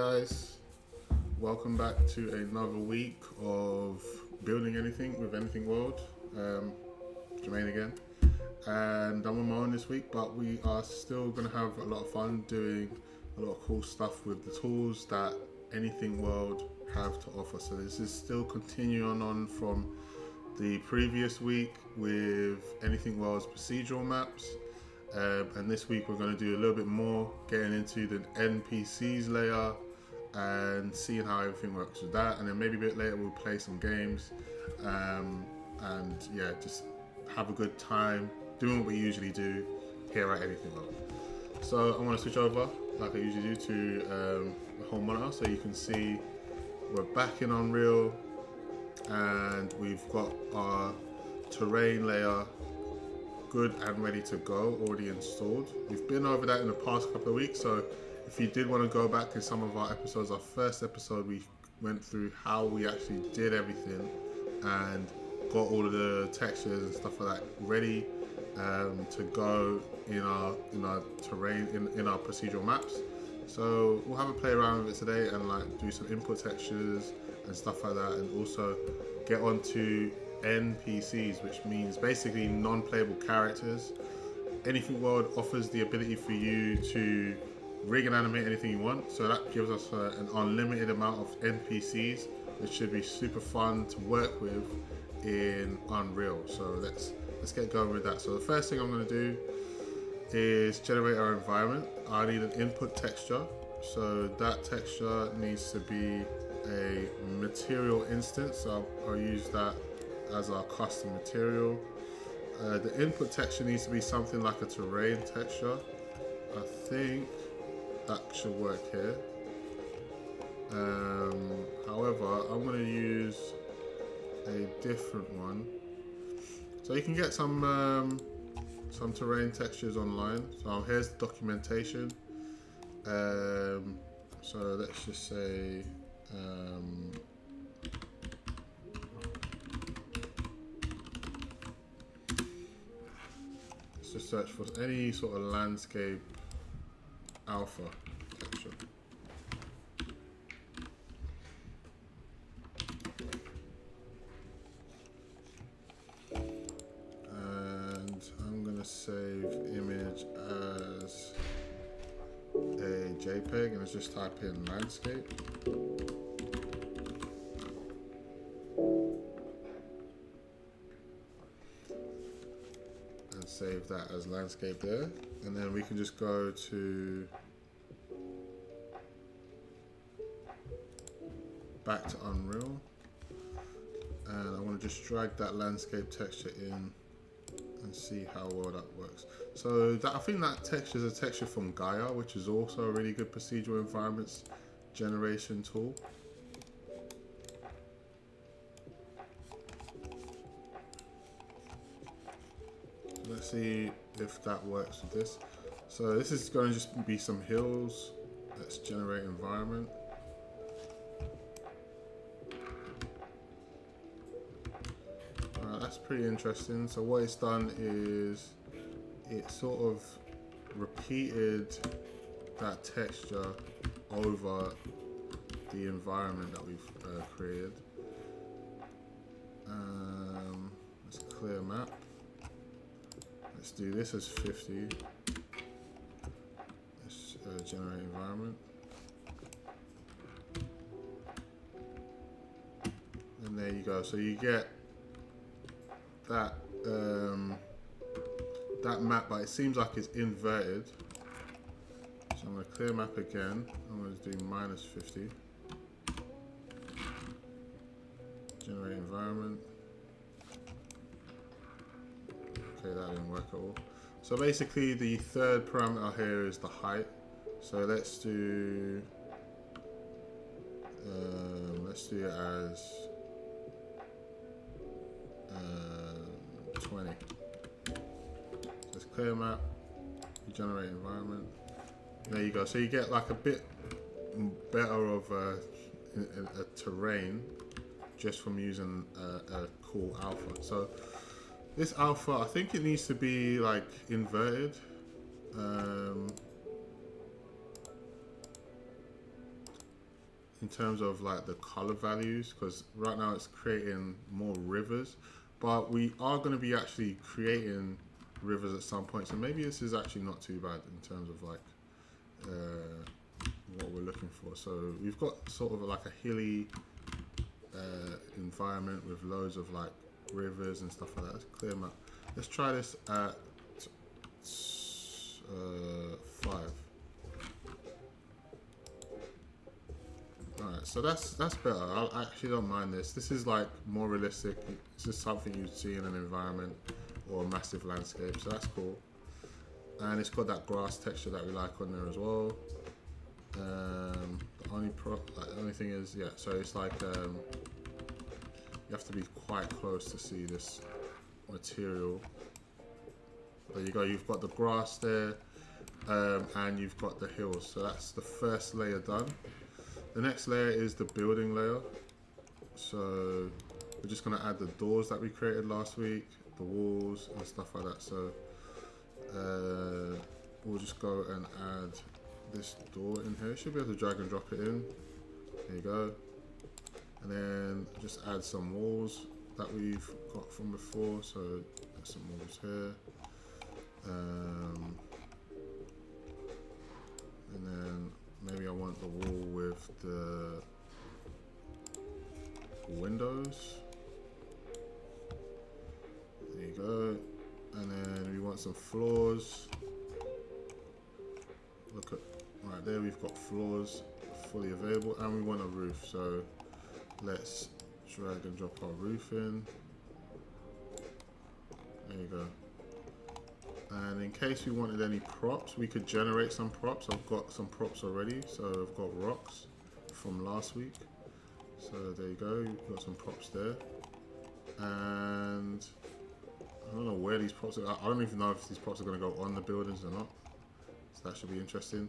guys, welcome back to another week of Building Anything with Anything World. Jermaine again, and I'm on my own this week, but we are still going to have a lot of fun doing a lot of cool stuff with the tools that Anything World have to offer. So this is still continuing on from the previous week with Anything World's procedural maps. And this week we're going to do a little bit more, getting into the NPCs layer and seeing how everything works with that. And then maybe a bit later we'll play some games, and yeah, just have a good time doing what we usually do here at Anything World. So I want to switch over, like I usually do, to the home monitor so you can see we're back in Unreal and we've got our terrain layer good and ready to go, already installed. We've been over that in the past couple of weeks, so if you did want to go back in some of our episodes, our first episode we went through how we actually did everything and got all of the textures and stuff like that ready to go in our terrain, in our procedural maps. So we'll have a play around with it today and like do some input textures and stuff like that, and also get onto NPCs, which means basically non-playable characters. Anything World offers the ability for you to rig and animate anything you want, so that gives us an unlimited amount of NPCs, which should be super fun to work with in Unreal. So let's get going with that. So the first thing I'm going to do is generate our environment. I need an input texture, so that texture needs to be a material instance, so I'll use that as our custom material. The input texture needs to be something like a terrain texture. I think that should work here. However, I'm going to use a different one. So you can get some terrain textures online. So here's the documentation. So let's just say let's just search for any sort of landscape alpha texture. And I'm gonna save image as a JPEG, and let's just type in landscape. And save that as landscape there. And then we can just go to back to Unreal. And I want to just drag that landscape texture in and see how well that works. So that, I think that texture is a texture from Gaia, which is also a really good procedural environments generation tool. Let's see if that works with this. So this is going to just be some hills. Let's generate environment. That's pretty interesting. So what it's done is it sort of repeated that texture over the environment that we've created. Let's clear map. Let's do this as 50. Let's generate environment. And there you go. So you get that that map, but it seems like it's inverted. So I'm going to clear map again. I'm going to do -50. Generate environment. Okay, that didn't work at all. So basically the third parameter here is the height. So let's do it as 20. Let's clear map, generate environment. There you go. So you get like a bit better of a terrain just from using a cool alpha. So this alpha, I think it needs to be like inverted. in terms of like the color values, because right now it's creating more rivers, but we are going to be actually creating rivers at some point, so maybe this is actually not too bad in terms of like what we're looking for. So we've got sort of like a hilly environment with loads of like rivers and stuff like that. Let's clear them up. Let's try this at 5. Alright, so that's better. I actually don't mind this. This is like more realistic. This is something you'd see in an environment or a massive landscape, so that's cool. And it's got that grass texture that we like on there as well. The only thing is, yeah, so it's like you have to be quite close to see this material. There you go, you've got the grass there, and you've got the hills. So that's the first layer done. The next layer is the building layer. So we're just gonna add the doors that we created last week, the walls and stuff like that. So we'll just go and add this door in here. Should be able to drag and drop it in. There you go. And then just add some walls that we've got from before. So there's some walls here. And then maybe I want the wall with the windows. There you go. And then we want some floors. Look at, right there we've got floors fully available, and we want a roof. So let's drag and drop our roof in. There you go. And in case we wanted any props, we could generate some props. I've got some props already. So I've got rocks from last week. So there you go, you've got some props there. And I don't know where these props are. I don't even know if these props are going to go on the buildings or not. So that should be interesting.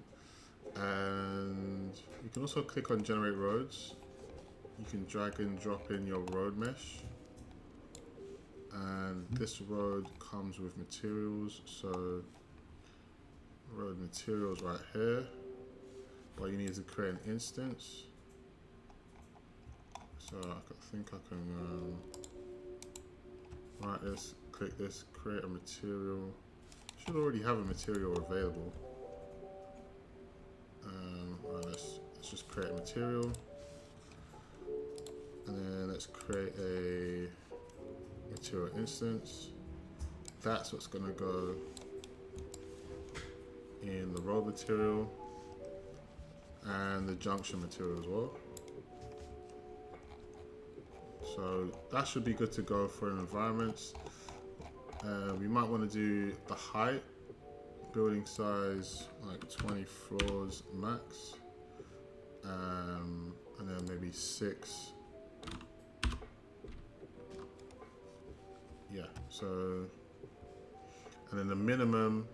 And you can also click on generate roads. You can drag and drop in your road mesh. And this road comes with materials. So road materials right here. But you need to create an instance. So I think I can right, let's click this, create a material. Should already have a material available. Right, let's just create a material, and then let's create a material instance. That's what's gonna go in the road material and the junction material as well. So that should be good to go for environments. We might want to do the height, building size like 20 floors max, and then maybe 6. Yeah, so, and then the minimum,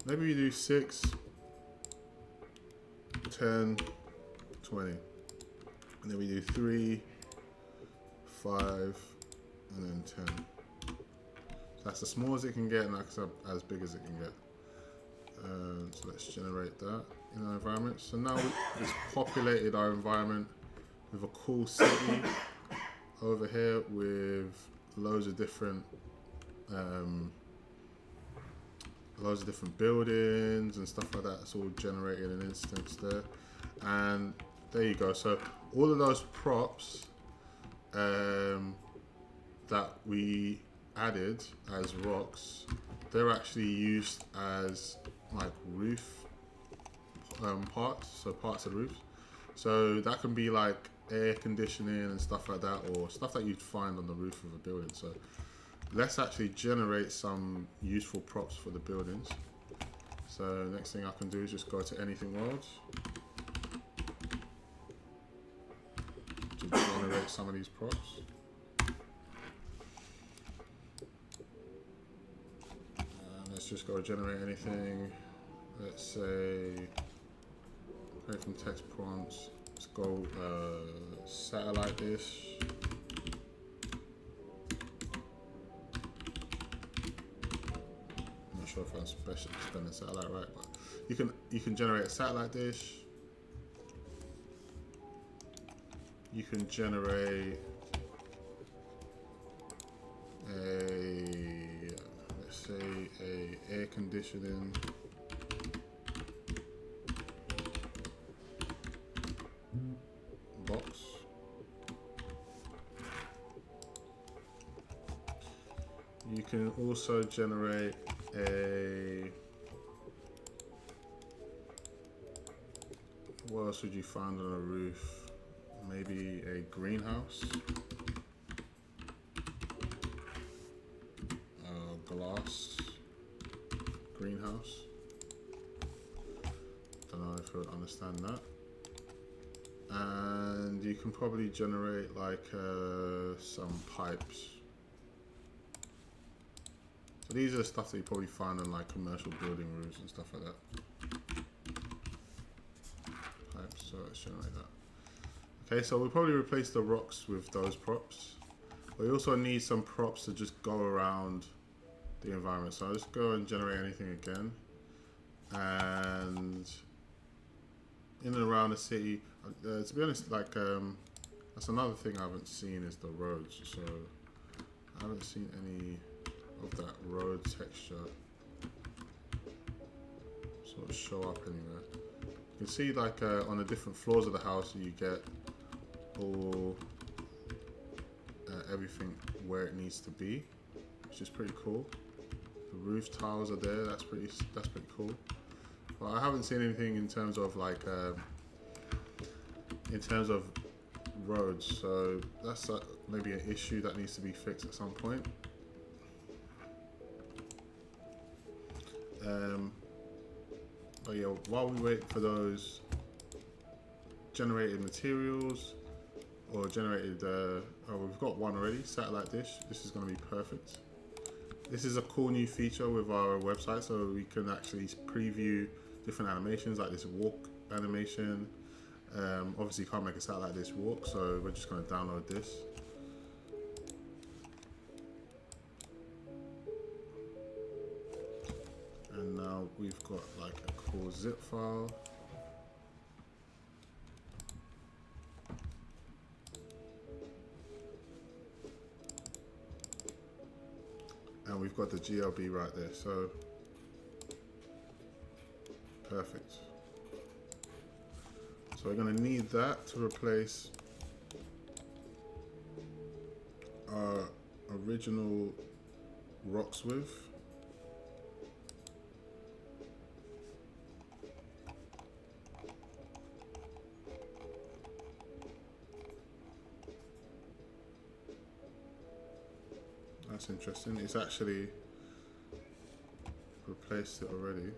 maybe we do 6, 10, 20, and then we do 3, 5, and then 10. So that's as small as it can get, and that's as big as it can get. So let's generate that in our environment. So now we've populated our environment with a cool city over here with loads of different buildings and stuff like that. It's all generated in an instance there, and there you go. So all of those props that we added as rocks, they're actually used as like roof parts, so parts of roofs. So that can be like air conditioning and stuff like that, or stuff that you'd find on the roof of a building. So let's actually generate some useful props for the buildings. So next thing I can do is just go to anything world to generate some of these props. Let's just go generate anything. Let's say create from text prompts. Let's go satellite dish. I'm not sure if I'm spelling satellite right, but you can generate a satellite dish. you can generate a, let's say, a air conditioning box. You can also generate a, what else would you find on a roof? Maybe a greenhouse, glass greenhouse. Don't know if you would understand that. And you can probably generate like some pipes. So these are the stuff that you probably find on like commercial building roofs and stuff like that. Pipes, so let's generate that. Okay, so we'll probably replace the rocks with those props. We also need some props to just go around the environment. So I'll just go and generate anything again. And in and around the city, to be honest, like that's another thing I haven't seen is the roads. So I haven't seen any of that road texture sort of show up anywhere. You can see like on the different floors of the house you get all everything where it needs to be, which is pretty cool. The roof tiles are there. That's pretty cool. But I haven't seen anything in terms of like in terms of roads. So that's maybe an issue that needs to be fixed at some point. But yeah, while we wait for those generated materials or generated, oh, we've got one already, satellite dish. This is going to be perfect. This is a cool new feature with our website, so we can actually preview different animations like this walk animation. Obviously, you can't make a satellite dish walk, so we're just going to download this. And now we've got like a cool zip file. And we've got the GLB right there, so perfect. So we're going to need that to replace our original rocks with. That's interesting. It's actually replaced it already.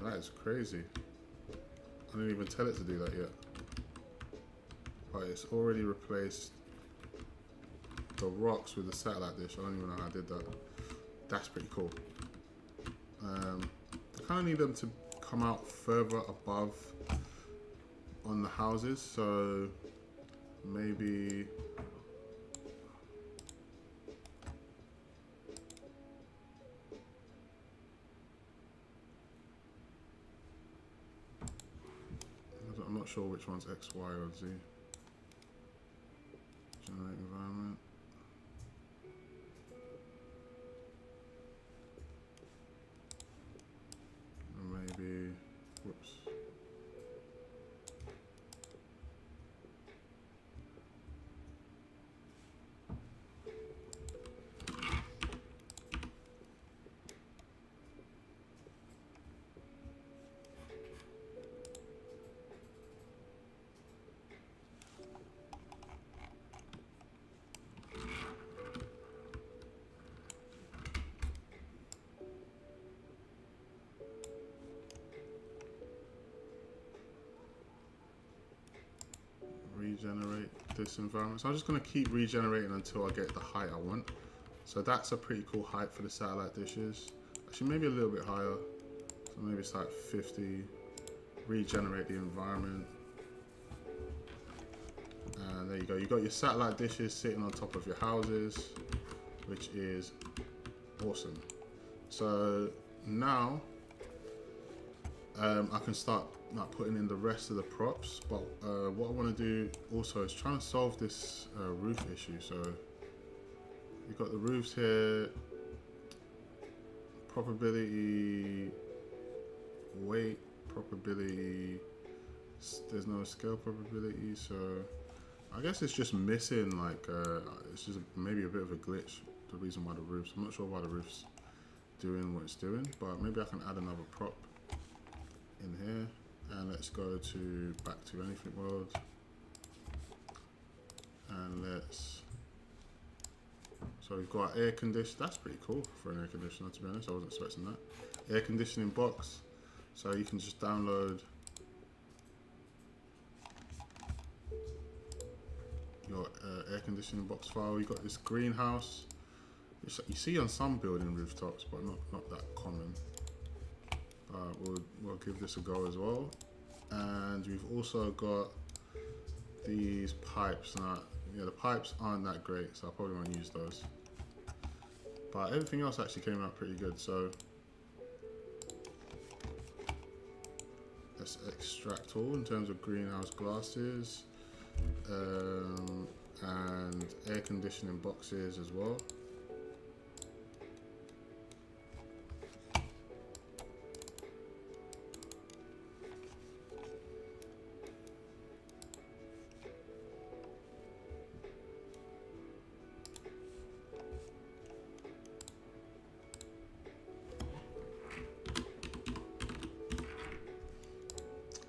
That is crazy. I didn't even tell it to do that yet. But it's already replaced the rocks with the satellite dish. I don't even know how I did that. That's pretty cool. I kind of need them to come out further above on the houses. So maybe I'm not sure which one's X, Y, or Z. Generate environment. And maybe, whoops. Regenerate this environment. So I'm just going to keep regenerating until I get the height I want. So that's a pretty cool height for the satellite dishes. Actually, maybe a little bit higher. So maybe it's like 50. Regenerate the environment. And there you go. You got your satellite dishes sitting on top of your houses, which is awesome. So now I can start not putting in the rest of the props. But what I want to do also is trying to solve this roof issue. So we've got the roofs here, probability, weight, probability. There's no scale probability, so I guess it's just missing, like, it's just maybe a bit of a glitch, the reason why the roofs, I'm not sure why the roof's doing what it's doing, but maybe I can add another prop in here, and let's go to back to anything world, and so we've got air condition. That's pretty cool for an air conditioner, to be honest. I wasn't expecting that. Air conditioning box, so you can just download your air conditioning box file. You got this greenhouse, which you see on some building rooftops, but not that common. We'll give this a go as well. And we've also got these pipes. Now, yeah, the pipes aren't that great, so I probably won't use those. But everything else actually came out pretty good. So let's extract all in terms of greenhouse glasses. And air conditioning boxes as well.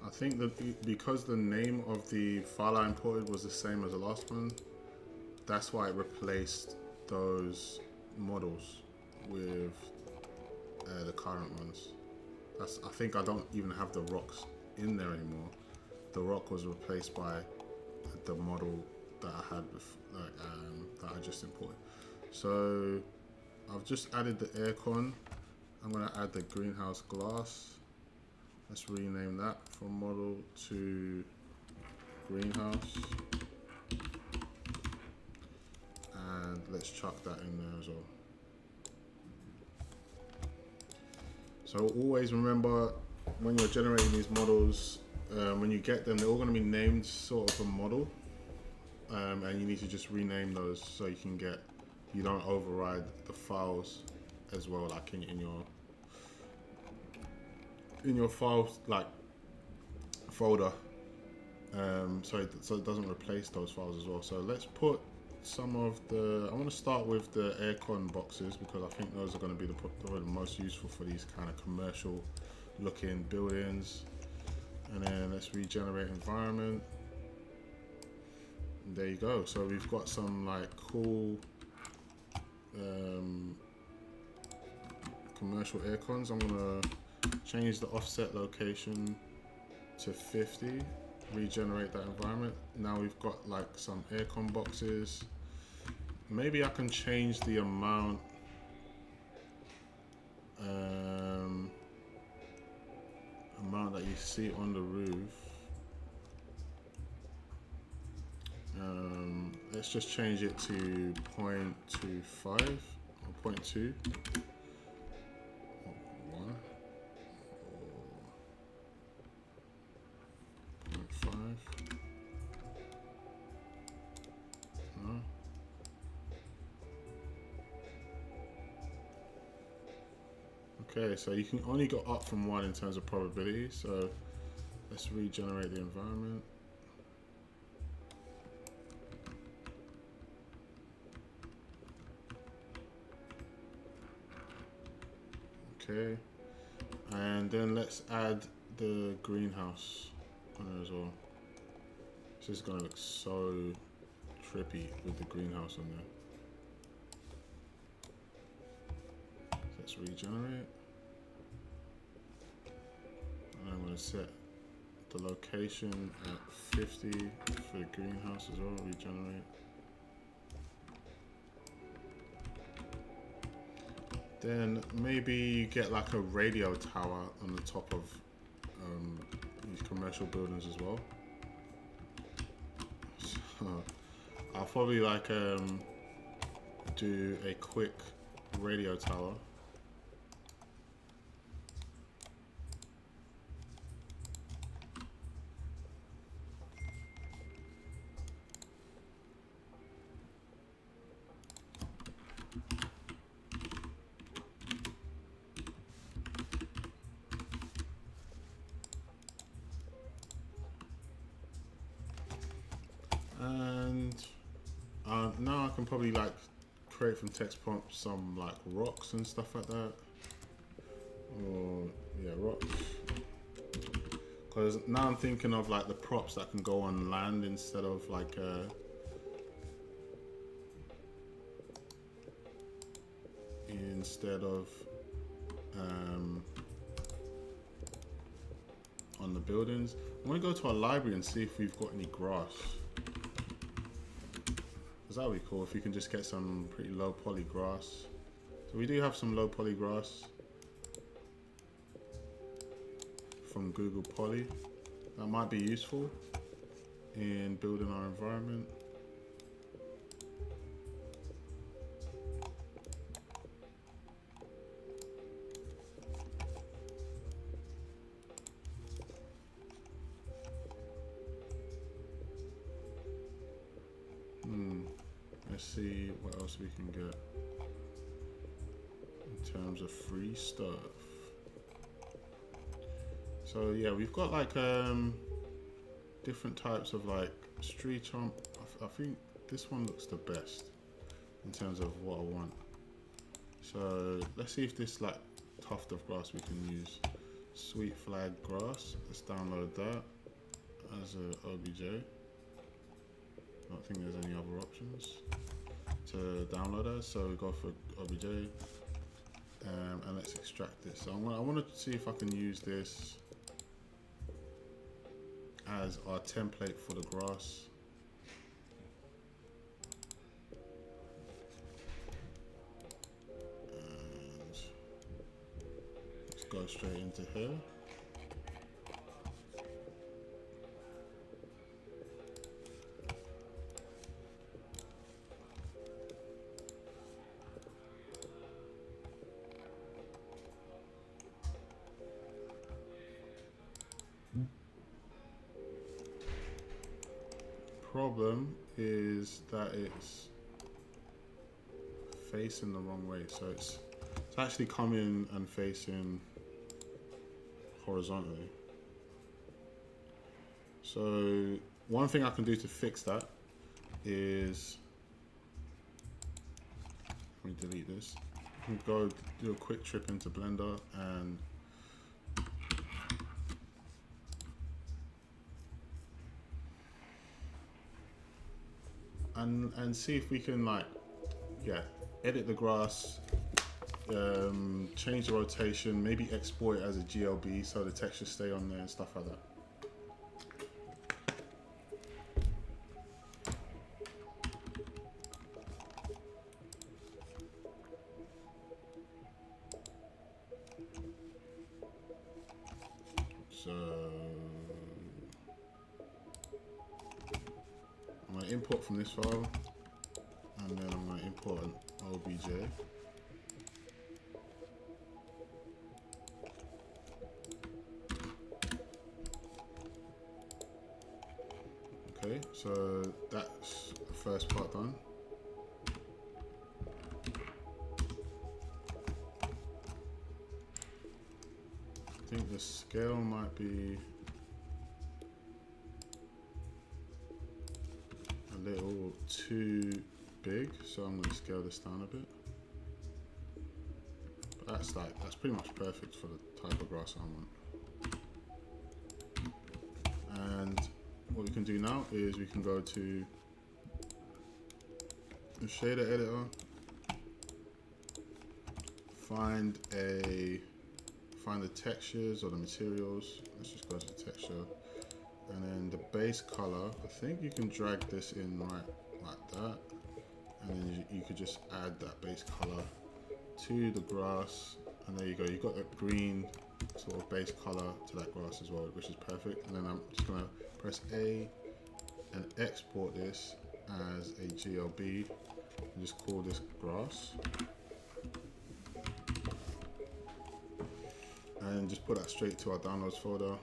I think that because the name of the file I imported was the same as the last one, that's why it replaced those models with the current ones. I think I don't even have the rocks in there anymore. The rock was replaced by the model that I had that I just imported. So I've just added the aircon. I'm gonna add the greenhouse glass. Let's rename that from model to greenhouse. And let's chuck that in there as well. So always remember, when you're generating these models, when you get them, they're all going to be named sort of a model. And you need to just rename those so you don't override the files as well, like in your files like folder, so it doesn't replace those files as well. So let's put some of I want to start with the aircon boxes because I think those are going to be the most useful for these kind of commercial looking buildings. And then let's regenerate environment. And there you go. So we've got some like cool commercial aircons. I'm gonna change the offset location to 50, regenerate that environment. Now we've got like some aircon boxes. Maybe I can change the amount that you see on the roof. Let's just change it to 0.25 or 0.2. Okay, so you can only go up from 1 in terms of probability, so let's regenerate the environment. Okay, and then let's add the greenhouse on there as well. This is gonna look so trippy with the greenhouse on there. Let's regenerate. And I'm going to set the location at 50 for the greenhouse as well, regenerate. Then maybe you get like a radio tower on the top of these commercial buildings as well. So I'll probably like do a quick radio tower. now I can probably like create from text prompts some like rocks and stuff like that. Or yeah, rocks. Because now I'm thinking of like the props that can go on land instead of like on the buildings. I'm gonna go to our library and see if we've got any grass. Cause that would be cool if we can just get some pretty low poly grass. So we do have some low poly grass from Google Poly. That might be useful in building our environment. Let's see what else we can get in terms of free stuff. So yeah, we've got like different types of like street chomp. I think this one looks the best in terms of what I want. So let's see if this like tuft of grass we can use. Sweet flag grass. Let's download that as a OBJ. I don't think there's any other options to download as, so we go for OBJ and let's extract this. So I want to see if I can use this as our template for the grass. And let's go straight into here. Problem is that it's facing the wrong way, so it's actually coming and facing horizontally. So one thing I can do to fix that is, let me delete this. I can go do a quick trip into Blender and see if we can like, yeah, edit the grass, change the rotation, maybe export it as a GLB so the textures stay on there and stuff like that. So I'm going to import from this file, and then I'm going to import an OBJ. Okay, so that's the first part done. I think the scale might be a little too big, so I'm going to scale this down a bit. But that's pretty much perfect for the type of grass I want. And what we can do now is we can go to the shader editor, find the textures or the materials. Let's just go to the texture, and then the base color. I think you can drag this in right like that, and then you could just add that base color to the grass, and there you go. You've got that green sort of base color to that grass as well, which is perfect. And then I'm just gonna press A and export this as a GLB and just call this grass. And just put that straight to our downloads folder,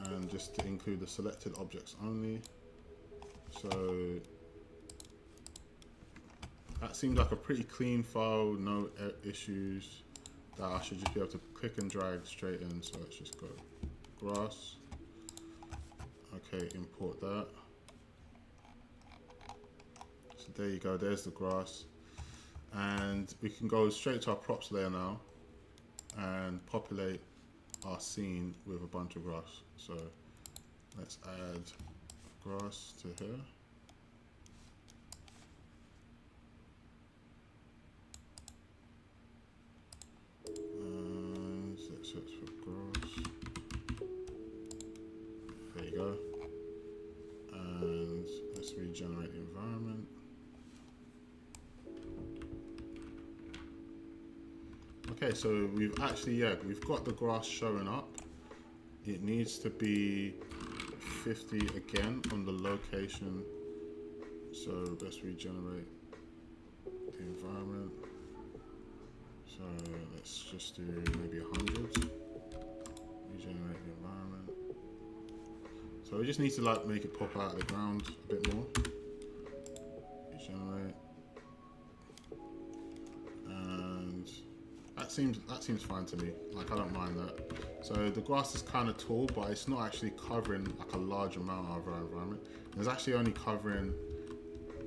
and just to include the selected objects only. So that seems like a pretty clean file, no issues, that I should just be able to click and drag straight in. So let's just go grass. Okay, import that. There you go, there's the grass. And we can go straight to our props layer now and populate our scene with a bunch of grass. So let's add grass to here. And let's search for grass. There you go. And let's regenerate the environment. Okay, so we've actually, we've got the grass showing up. It needs to be 50 again on the location. So let's regenerate the environment. So let's just do maybe 100. Regenerate the environment. So we just need to like make it pop out of the ground a bit more. Regenerate. And that seems fine to me. Like I don't mind that. So the grass is kind of tall, but it's not actually covering like a large amount of our environment. It's actually only covering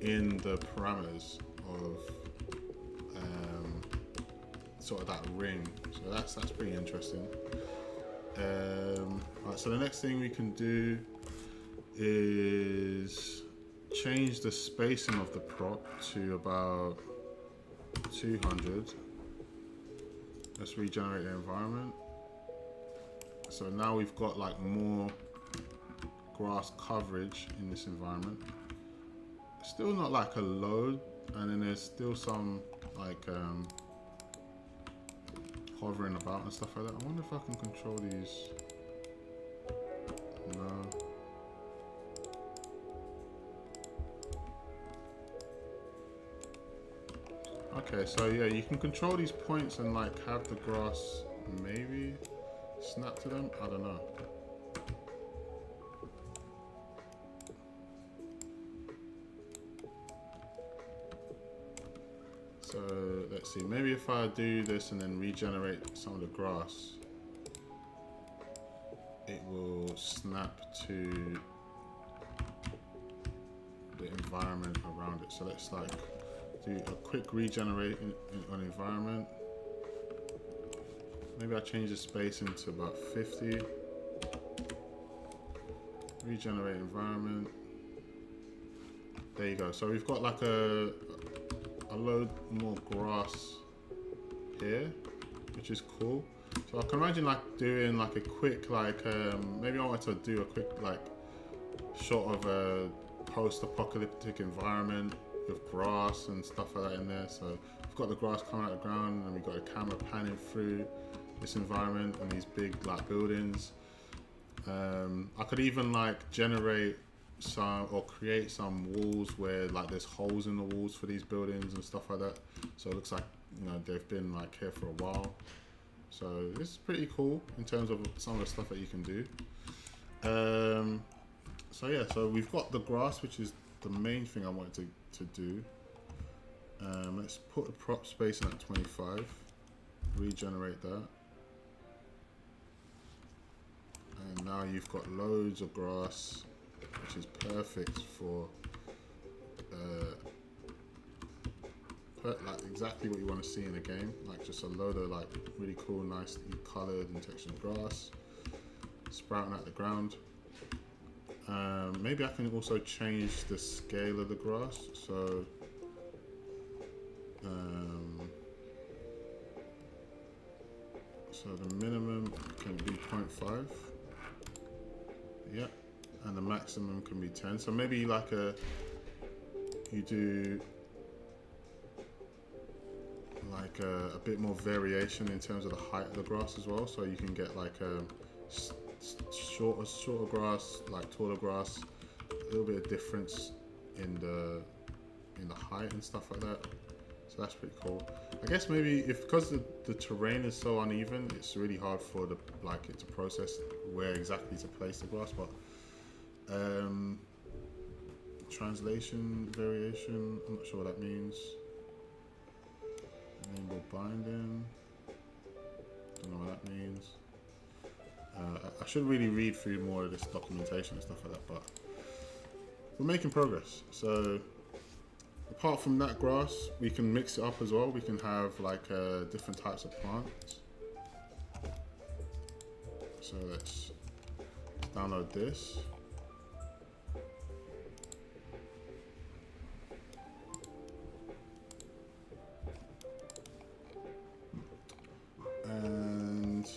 in the parameters of sort of that ring. So that's pretty interesting. Right, so the next thing we can do is change the spacing of the prop to about 200. Let's regenerate the environment. So now we've got like more grass coverage in this environment. Still not like a load, and then there's still some like hovering about and stuff like that. I wonder if I can control these. No. Okay, so yeah, you can control these points and like have the grass maybe snap to them. I don't know. So let's see, maybe if I do this and then regenerate some of the grass, it will snap to the environment around it. So let's like do a quick regenerate on environment. Maybe I change the spacing to about 50. Regenerate environment. There you go. So we've got like a load more grass here, which is cool. So I can imagine like doing like a quick like maybe I want to do a quick like shot of a post-apocalyptic environment with grass and stuff like that in there. So we've got the grass coming out of the ground, and we've got a camera panning through this environment and these big like buildings. I could even like generate some or create some walls where like there's holes in the walls for these buildings and stuff like that. So it looks like, you know, they've been like here for a while. So this is pretty cool in terms of some of the stuff that you can do. So yeah, so we've got the grass, which is the main thing I wanted to do. Let's put the prop spacing at 25, regenerate that. And now you've got loads of grass, which is perfect for like exactly what you want to see in a game. Like just a load of like really cool, nicely colored and textured grass sprouting out the ground. Maybe I can also change the scale of the grass. So the minimum can be 0.5. Yep. And the maximum can be 10. So maybe like you do like a bit more variation in terms of the height of the grass as well. So you can get like shorter grass, like taller grass, a little bit of difference in the height and stuff like that. So that's pretty cool. I guess maybe because the terrain is so uneven, it's really hard for it to process where exactly to place the grass. But translation variation, I'm not sure what that means. Enable binding, don't know what that means. I should really read through more of this documentation and stuff like that, but we're making progress. So apart from that grass, we can mix it up as well. We can have like different types of plants. So let's download this. And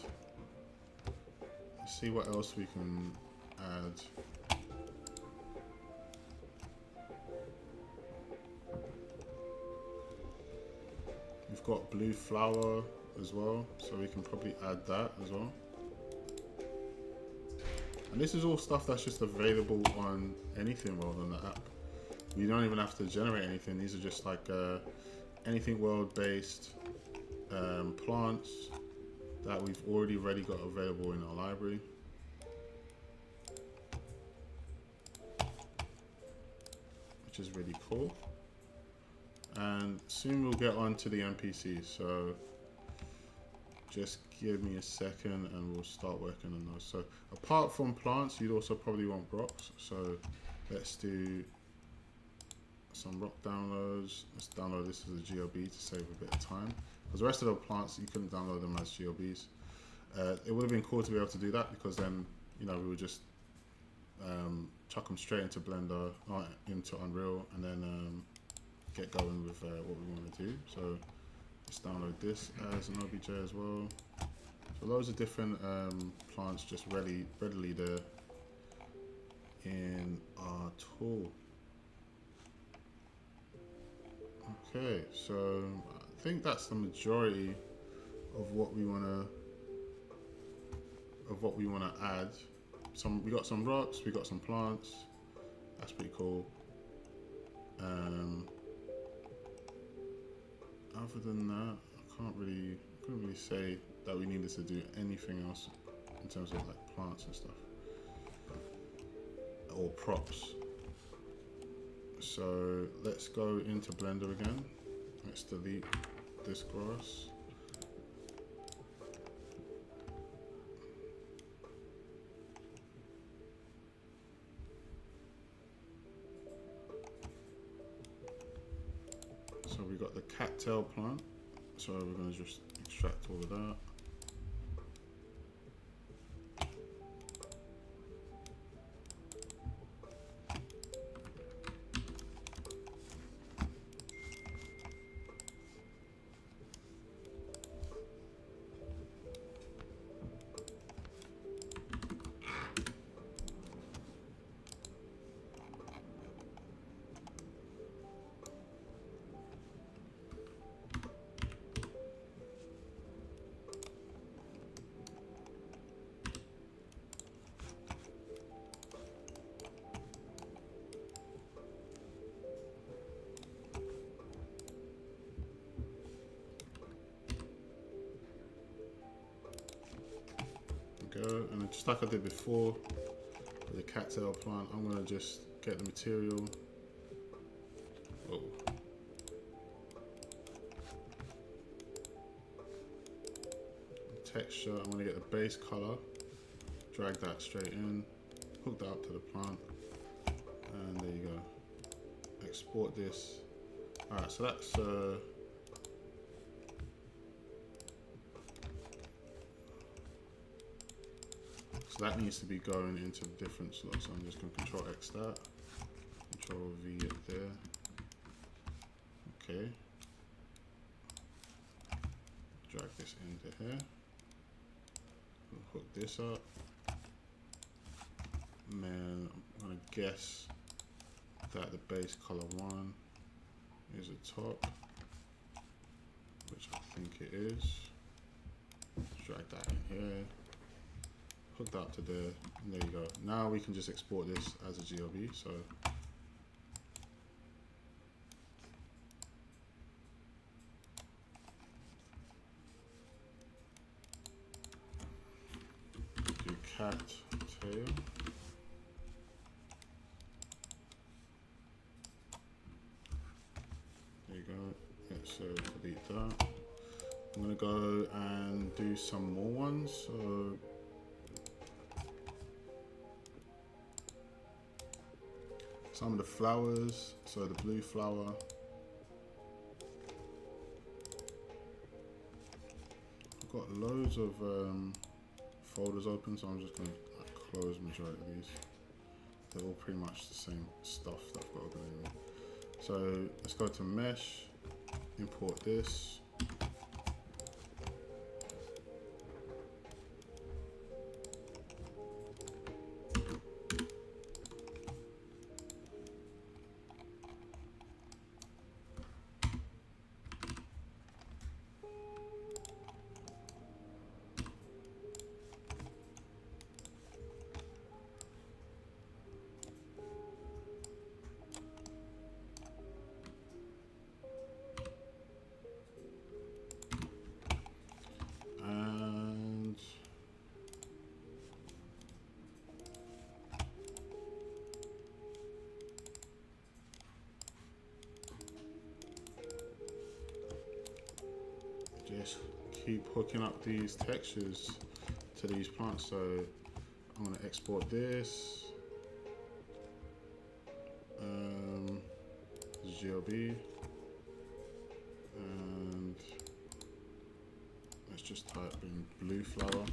let's see what else we can add. We've got blue flower as well, so we can probably add that as well. And this is all stuff that's just available on Anything World on the app. You don't even have to generate anything. These are just like Anything World based plants that we've already got available in our library. Which is really cool. And soon we'll get on to the NPCs. So just give me a second and we'll start working on those. So apart from plants, you'd also probably want rocks. So let's do some rock downloads. Let's download this as a GLB to save a bit of time. Because the rest of the plants, you couldn't download them as GLBs. It would have been cool to be able to do that because then, you know, we would just chuck them straight into Blender, into Unreal, and then get going with what we want to do. So let's download this as an OBJ as well. So loads of different plants just readily there in our tool. Okay, so I think that's the majority of what we wanna add. We got some rocks, we got some plants. That's pretty cool. Other than that, I couldn't really say that we needed to do anything else in terms of like plants and stuff or props. So let's go into Blender again. Let's delete this grass. So we got the cattail plant. So we're going to just extract all of that. And then just like I did before with the cattail plant, I'm going to just get the material. Oh. Texture, I'm going to get the base color, drag that straight in, hook that up to the plant, and there you go. Export this. Alright, so that's so that needs to be going into the different slots. So I'm just going to Control X that, Control V it there. Okay. Drag this into here. We'll hook this up. And then I'm going to guess that the base color 1 is the top, which I think it is. Drag that in here. Hook that up to there, and there you go. Now we can just export this as a GLB. So do cat tail. There you go. Let's delete that. I'm gonna go and do some more ones. So some of the flowers, so the blue flower, loads of folders open, so I'm just going to close majority of these. They're all pretty much the same stuff that I've got open anyway. So let's go to mesh, import this. Just keep hooking up these textures to these plants. So I'm going to export this GLB, and let's just type in blue flower.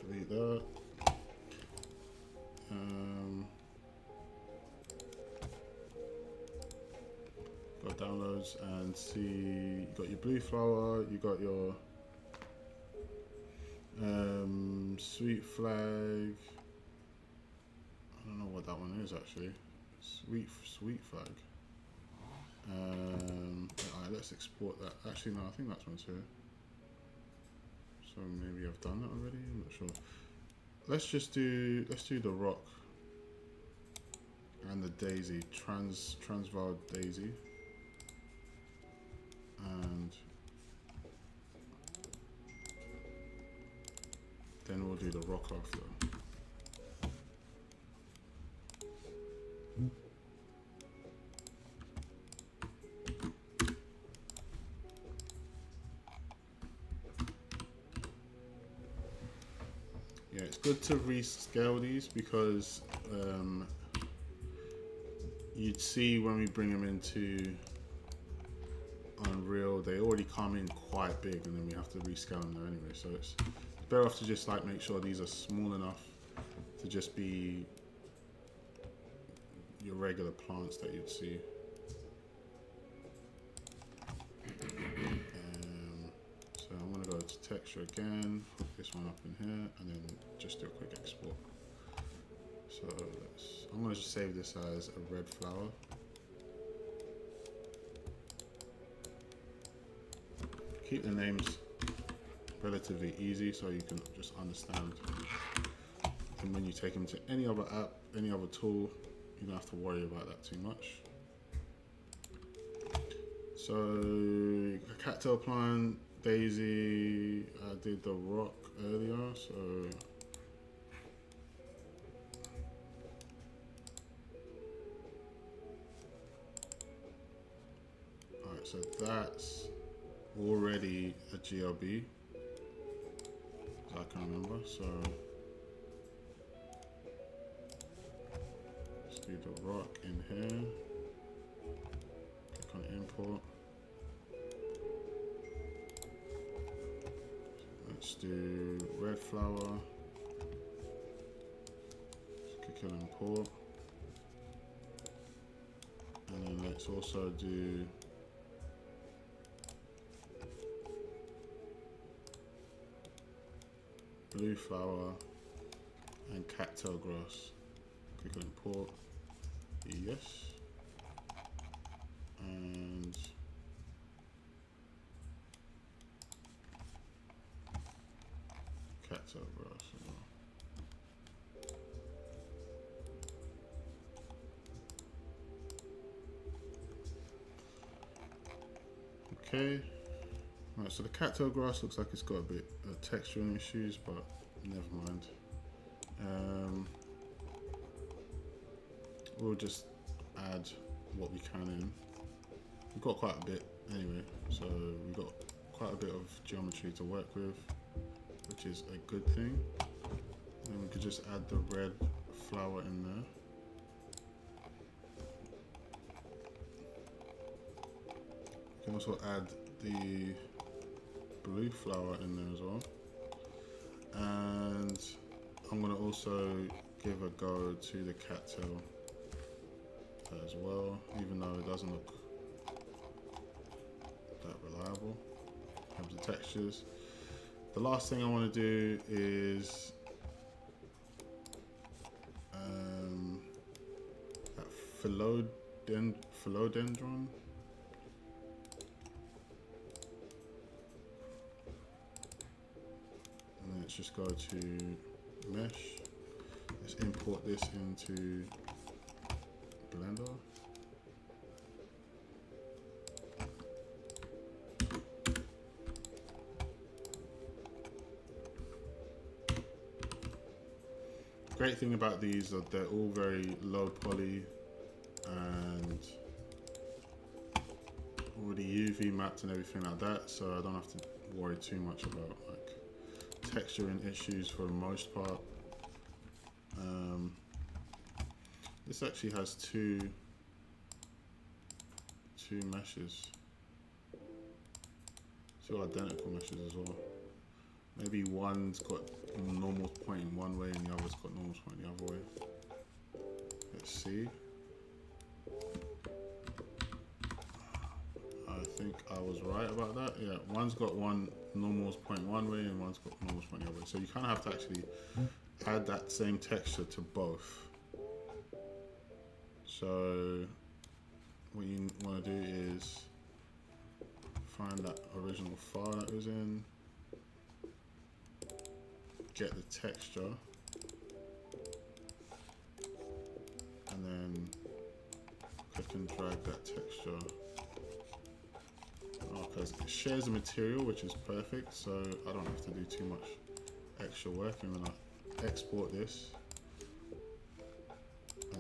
Delete that. Go downloads and see, you got your blue flower, you got your sweet flag. I don't know what that one is actually. Sweet flag. Alright, let's export that. Actually, no, I think that's one too. So maybe I've done that already. I'm not sure. Let's do the rock and the daisy, Transvaal daisy, and then we'll do the rock after. Yeah, it's good to rescale these because you'd see when we bring them into Unreal, they already come in quite big, and then we have to rescale them there anyway. So it's better off to just like make sure these are small enough to just be your regular plants that you'd see. So I'm going to go to texture again, hook this one up in here, and then just do a quick export. So I'm going to just save this as a red flower. Keep the names relatively easy so you can just understand. And when you take them to any other app, any other tool, you don't have to worry about that too much. So a cattail plant, daisy, I did the rock earlier, so alright, so that's already a GLB, as I can remember. So let's do the rock in here, click on import. Let's do red flower, click on import, and then let's also do blue flower and cattail grass. Click on import, yes, and cattail grass as well. Okay. Right, so the cattail grass looks like it's got a bit of texturing issues, but never mind. We'll just add what we can in. We've got quite a bit anyway, so we've got quite a bit of geometry to work with, which is a good thing. And we could just add the red flower in there. You can also add the blue flower in there as well. And I'm going to also give a go to the cattail as well, even though it doesn't look that reliable in terms of textures. The last thing I want to do is that philodendron. And then let's just go to mesh. Let's import this into Blender. Great thing about these is they're all very low poly and already UV mapped and everything like that, so I don't have to worry too much about like texturing issues for the most part. This actually has two meshes, two identical meshes as well. Maybe one's got normal pointing one way and the other's got normal pointing the other way. Let's see. I think I was right about that. Yeah, one's got one normals pointing one way and one's got normals pointing the other way. So you kind of have to actually add that same texture to both. So what you want to do is find that original file that was in, get the texture, and then click and drag that texture. Because it shares the material, which is perfect, so I don't have to do too much extra work. And then I export this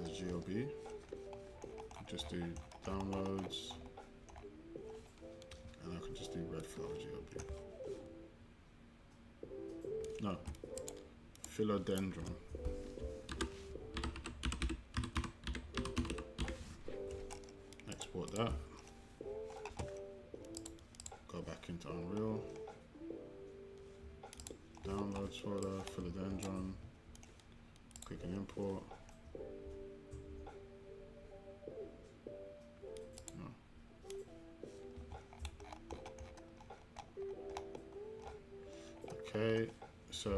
as GLB. Just do downloads, and I can just do red flower GLB. No, philodendron. Export that. Go back into Unreal. Downloads folder, philodendron. Click and import. Okay, so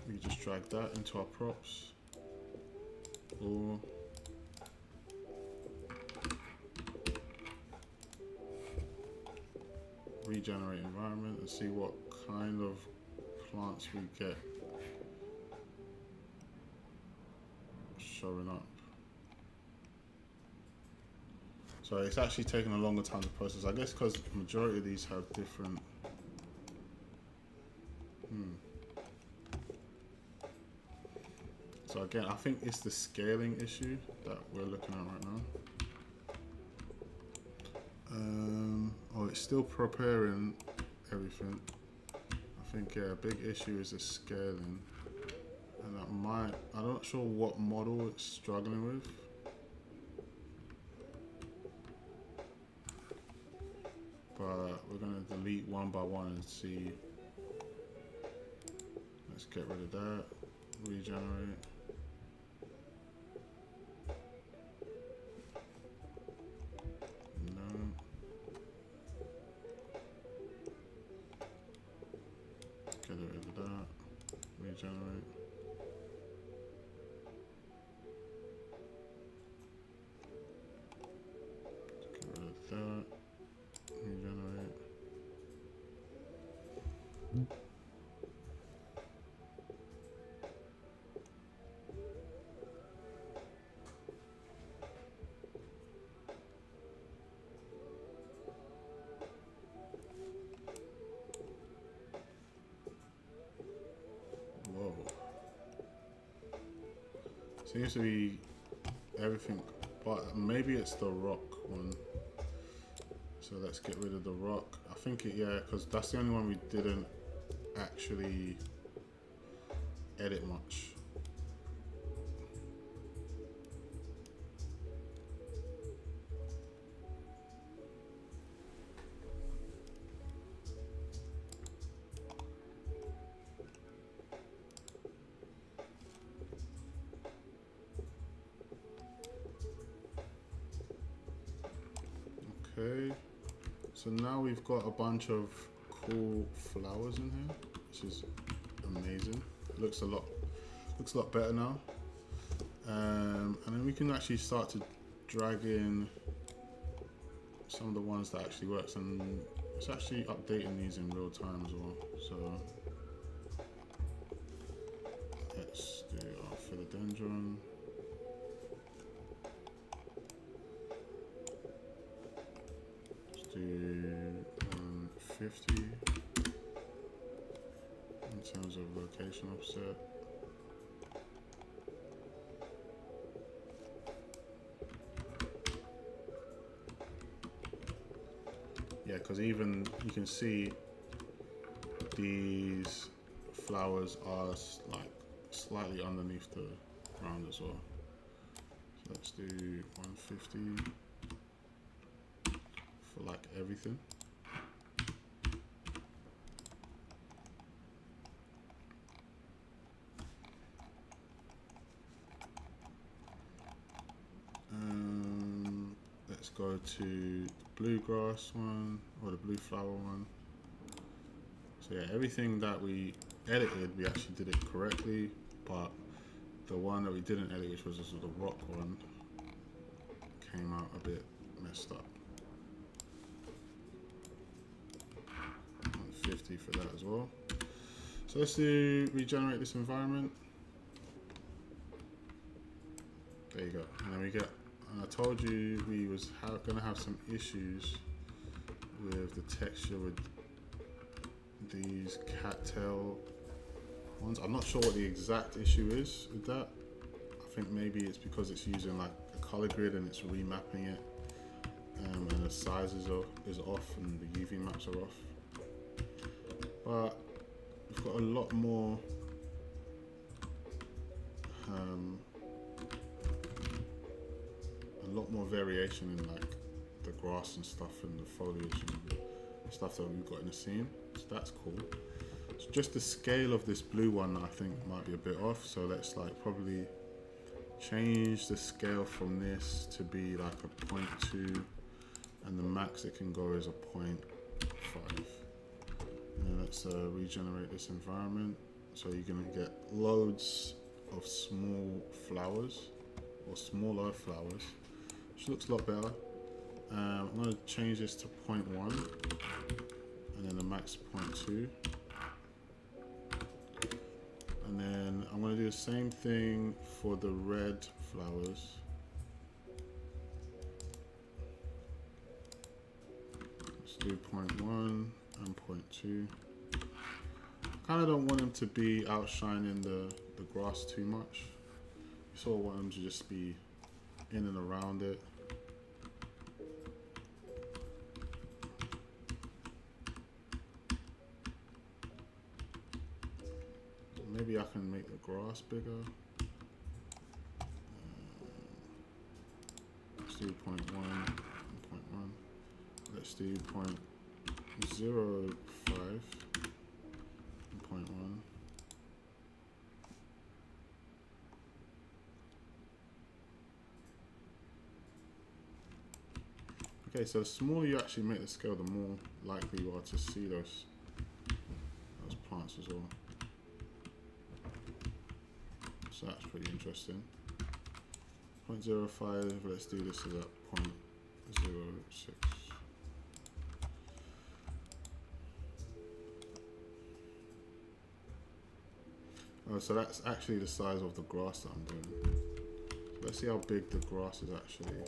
we just drag that into our props, or regenerate environment and see what kind of plants we get showing up. So it's actually taking a longer time to process, I guess because the majority of these have different So again, I think it's the scaling issue that we're looking at right now. Oh, it's still preparing everything. I think, yeah, a big issue is the scaling. And that might, I'm not sure what model it's struggling with. But we're gonna delete one by one and see. Let's get rid of that, regenerate. Regenerate. Get rid of that. Regenerate. Whoa. Seems to be everything, but maybe it's the rock one. So let's get rid of the rock. I think it, yeah, because that's the only one we didn't actually edit much. Okay, so now we've got a bunch of cool flowers in here, which is amazing. Looks a lot better now. And then we can actually start to drag in some of the ones that actually works, and it's actually updating these in real time as well. So let's do our philodendron. Let's do 150 in terms of location offset. Yeah, because even you can see these flowers are like slightly underneath the ground as well. So let's do 150 for like everything. Let's go to the bluegrass one, or the blue flower one. So yeah, everything that we edited, we actually did it correctly, but the one that we didn't edit, which was the rock one, came out a bit messed up. 150 for that as well. So let's do regenerate this environment. There you go. And then we get, and I told you we was gonna have some issues with the texture with these cattail ones. I'm not sure what the exact issue is with that. I think maybe it's because it's using like a color grid and it's remapping it, and the size is off and the UV maps are off. But we've got a lot more variation in like the grass and stuff and the foliage and stuff that we've got in the scene. So that's cool. So just the scale of this blue one I think might be a bit off. So let's like probably change the scale from this to be like a 0.2, and the max it can go is a 0.5. And then let's regenerate this environment. So you're gonna get loads of small flowers, or smaller flowers, which looks a lot better. I'm going to change this to 0.1, and then the max 0.2. And then I'm going to do the same thing for the red flowers. Let's do 0.1 and 0.2. I kind of don't want them to be outshining the grass too much. You sort of want them to just be in and around it. Maybe I can make the grass bigger. Let's do 0.1 and 0.1. Let's do 0.05 and 0.1. Okay, so the smaller you actually make the scale, the more likely you are to see those plants as well. So that's pretty interesting. 0.05, let's do this at 0.06. Oh, so that's actually the size of the grass that I'm doing. So let's see how big the grass is actually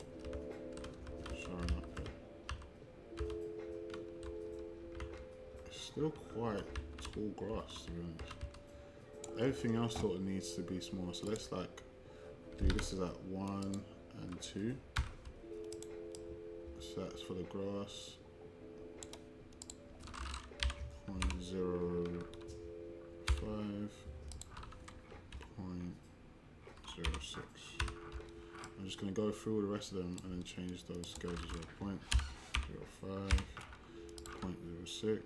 showing up here. It's still quite tall grass, to be honest. Everything else sort of needs to be smaller. So let's like do this is at 1 and 2. So that's for the grass. 0.05, 0.06. I'm just going to go through the rest of them and then change those scales as well. 0.05, 0.06.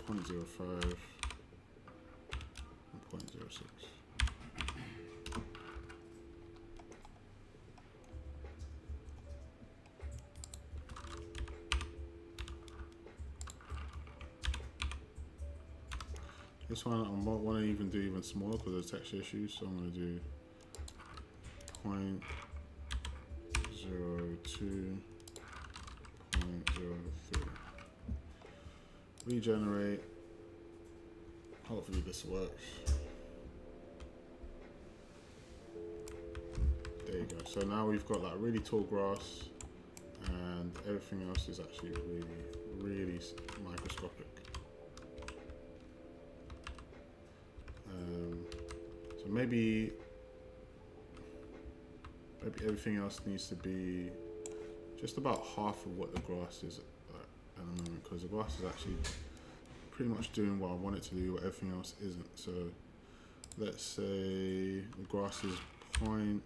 0.05 and 0.06. This one I want to even do even smaller because of the texture issues, so I'm going to do 0.02, 0.03. Regenerate. Hopefully this works. There you go. So now we've got like really tall grass, and everything else is actually really microscopic. So maybe everything else needs to be just about half of what the grass is at the moment, because the grass is actually pretty much doing what I want it to do, but everything else isn't. So let's say the grass is 0.8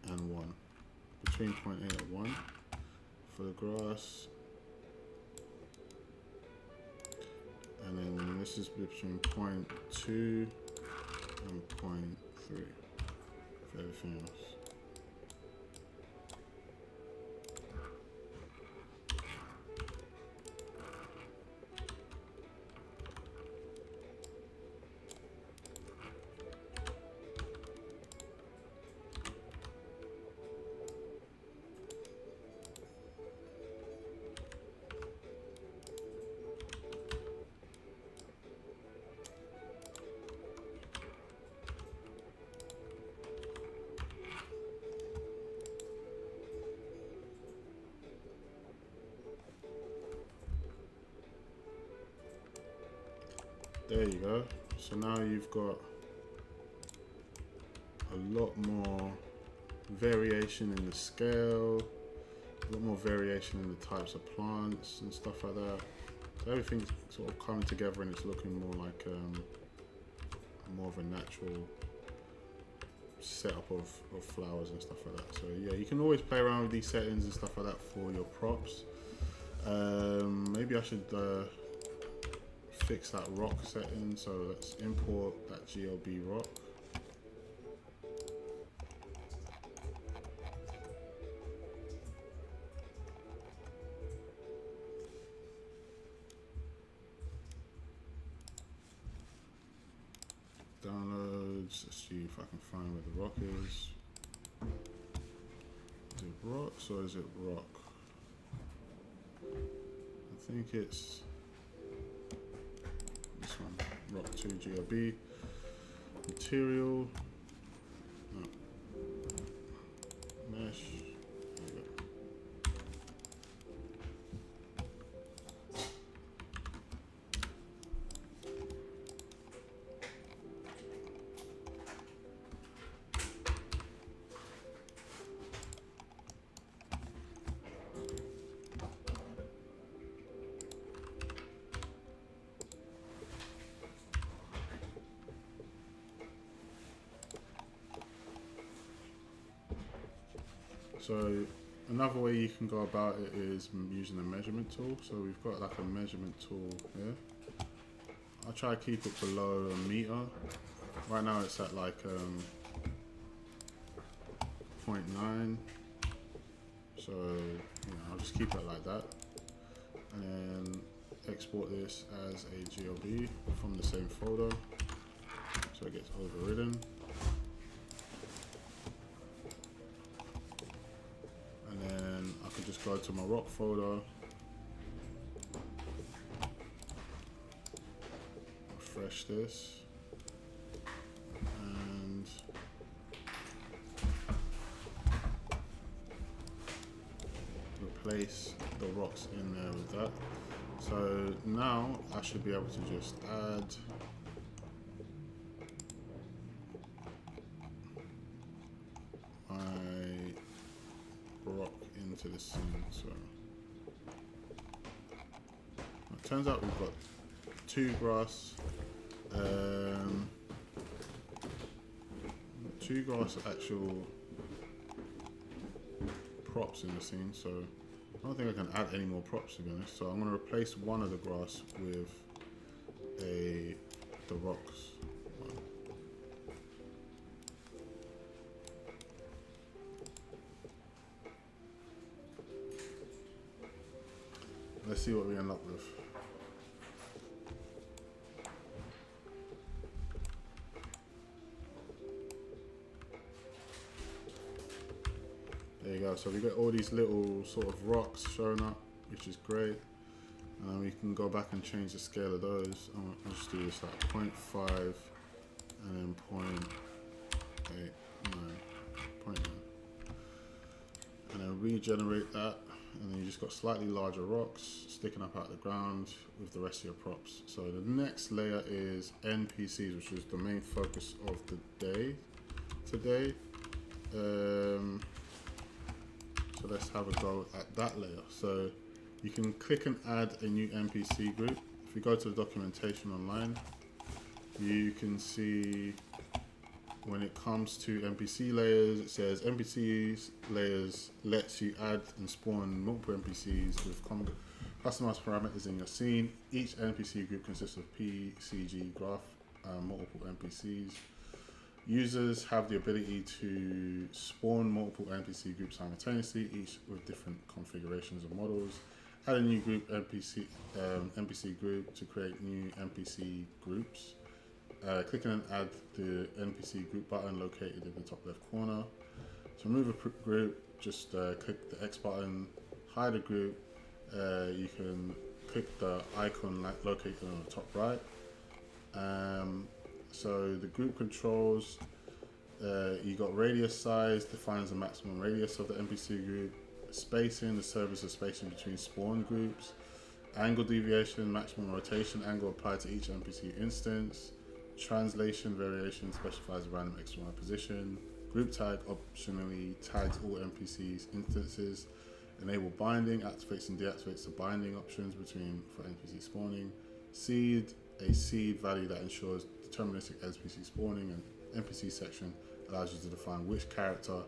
and 1, between 0.8 and 1 for the grass, and then this is between 0.2 and 0.3 for everything else. There you go. So now you've got a lot more variation in the scale, a lot more variation in the types of plants and stuff like that. So everything's sort of coming together and it's looking more like more of a natural setup of flowers and stuff like that. So yeah, you can always play around with these settings and stuff like that for your props. Maybe I should fix that rock setting, so let's import that GLB rock. Downloads, let's see if I can find where the rock is. Is it rocks or is it rock? I think it's this one, rock 2 GLB. Material, no. Mesh, there we go. So another way you can go about it is using a measurement tool. So we've got like a measurement tool here. I'll try to keep it below a meter. Right now it's at like 0.9. So I'll just keep it like that. And then export this as a GLB from the same folder. So it gets overridden. Just go to my rock folder, refresh this, and replace the rocks in there with that. So now I should be able to just add my rock into the scene. So it turns out we've got 2 grass, 2 grass actual props in the scene. So I don't think I can add any more props, to be honest. So I'm going to replace one of the grass with the rocks. let's see what we end up with. There you go. So we got all these little sort of rocks showing up, which is great. And then we can go back and change the scale of those. I'll just do this like 0.5 and then 0.8, 0.9. And then regenerate that. And then you just got slightly larger rocks sticking up out of the ground with the rest of your props. So the next layer is NPCs, which is the main focus of the day today. So let's have a go at that layer. So you can click and add a new NPC group. If you go to the documentation online, you can see when it comes to NPC layers, it says NPCs layers lets you add and spawn multiple NPCs with customized parameters in your scene. Each NPC group consists of PCG graph and multiple NPCs. Users have the ability to spawn multiple NPC groups simultaneously, each with different configurations of models. Add a new group NPC group to create new NPC groups. Click and add the NPC group button located in the top left corner. To remove a group, just click the X button, hide a group. You can click the icon located on the top right. So the group controls, you got radius size, defines the maximum radius of the NPC group. Spacing, the service of spacing between spawn groups. Angle deviation, maximum rotation angle applied to each NPC instance. Translation variation specifies a random X and Y position. Group tag optionally tags all NPCs instances. Enable binding, activates and deactivates the binding options for NPC spawning. Seed, a seed value that ensures deterministic NPC spawning, and NPC section allows you to define which character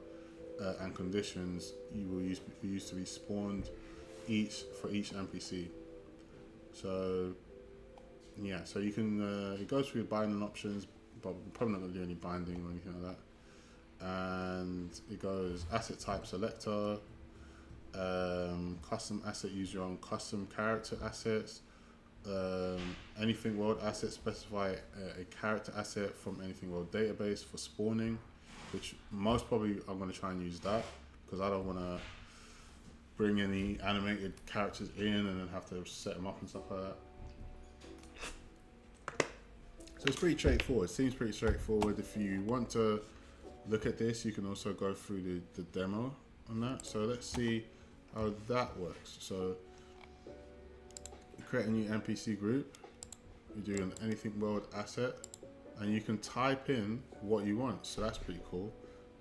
and conditions you will use to be spawned for each NPC. So yeah, so you can it goes through binding options, but we're probably not going to do any binding or anything like that. And it goes asset type selector, custom asset, use your own custom character assets. Anything world asset, specify a character asset from anything world database for spawning, which most probably I'm going to try and use that because I don't want to bring any animated characters in and then have to set them up and stuff like that. So it's pretty straightforward. It seems pretty straightforward. If you want to look at this, you can also go through the demo on that. So let's see how that works. So you create a new NPC group, you do an anything world asset, and you can type in what you want. So that's pretty cool.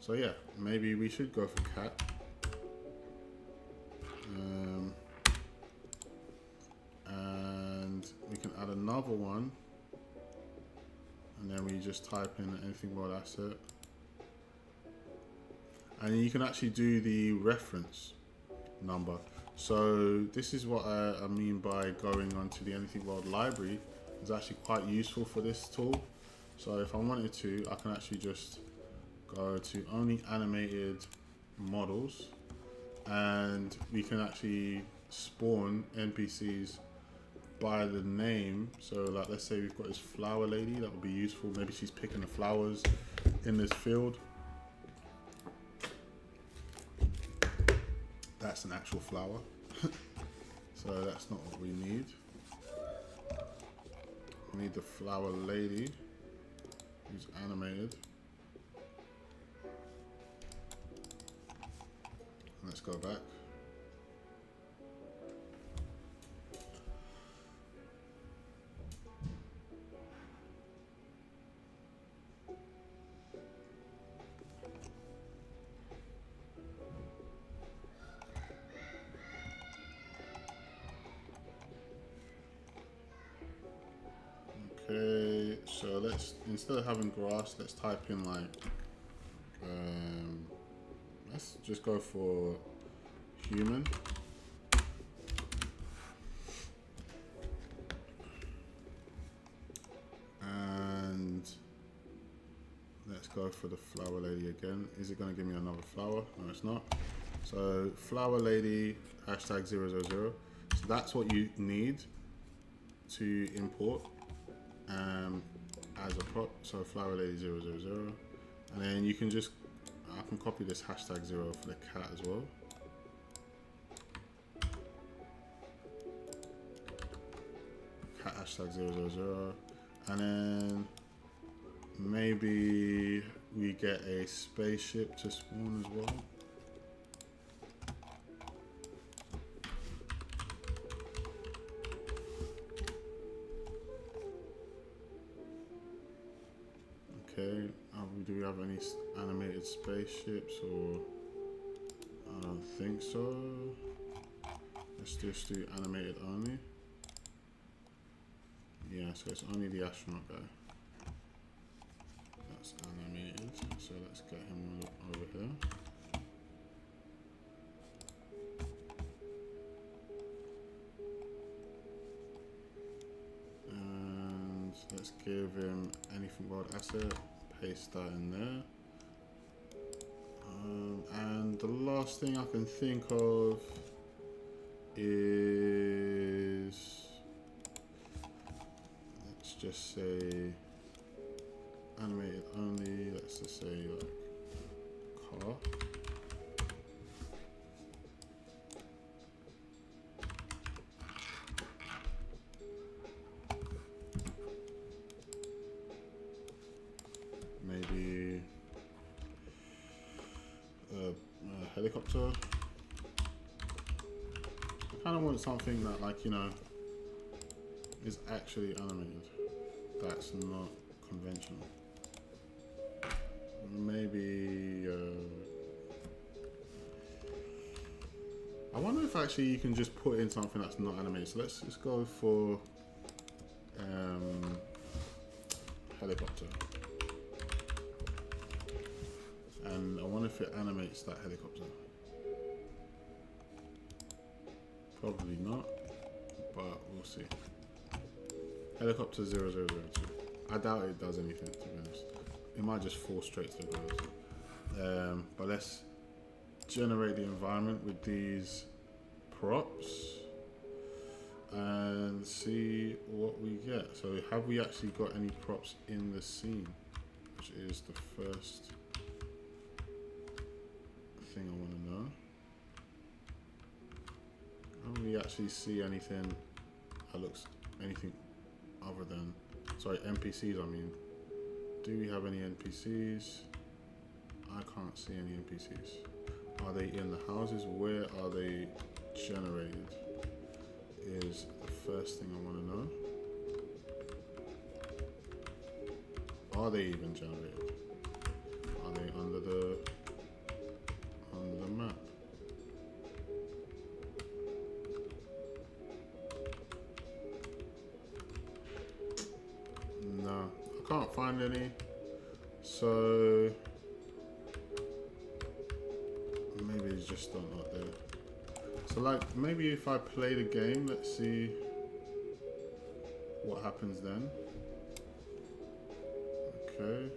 So yeah, maybe we should go for cat. And we can add another one. And then we just type in anything world asset. And you can actually do the reference number. So this is what I mean by going onto the anything world library. It's actually quite useful for this tool. So if I wanted to, I can actually just go to only animated models, and we can actually spawn NPCs by the name. So like, let's say we've got this flower lady, that would be useful. Maybe she's picking the flowers in this field. That's an actual flower. So that's not what we need. We need the flower lady who's animated. Let's go back. Okay, so let's, instead of having grass, let's type in like, let's just go for human. And let's go for the flower lady again. Is it going to give me another flower? No, it's not. So flower lady, hashtag 000. So that's what you need to import as a prop. So flower lady 000, and then you can just, I can copy this hashtag 0 for the cat as well. Cat hashtag 000, and then maybe we get a spaceship to spawn as well. Okay, do we have any animated spaceships, or I don't think so. Let's just do animated only. Yeah, so it's only the astronaut guy that's animated. So let's get him over here. And let's give him anything world asset. Paste that in there. And the last thing I can think of is, let's just say animated only. Let's just say like car. Maybe a helicopter. I kind of want something that, like, you know, is actually animated. That's not conventional. Maybe I wonder if actually you can just put in something that's not animated. So let's just go for helicopter. And I wonder if it animates that helicopter. Probably not, but we'll see. Helicopter 0002. I doubt it does anything, to be honest. It might just fall straight to the ground. But let's generate the environment with these props and see what we get. So have we actually got any props in the scene? Which is the first thing I want to know. Don't we actually see anything that looks anything other than, sorry, NPCs I mean. Do we have any NPCs? I can't see any NPCs. Are they in the houses? Where are they generated? Is the first thing I want to know. Are they even generated? Are they under the map? No, I can't find any. So maybe it's just not there. So like maybe if I play the game, let's see what happens then. Okay.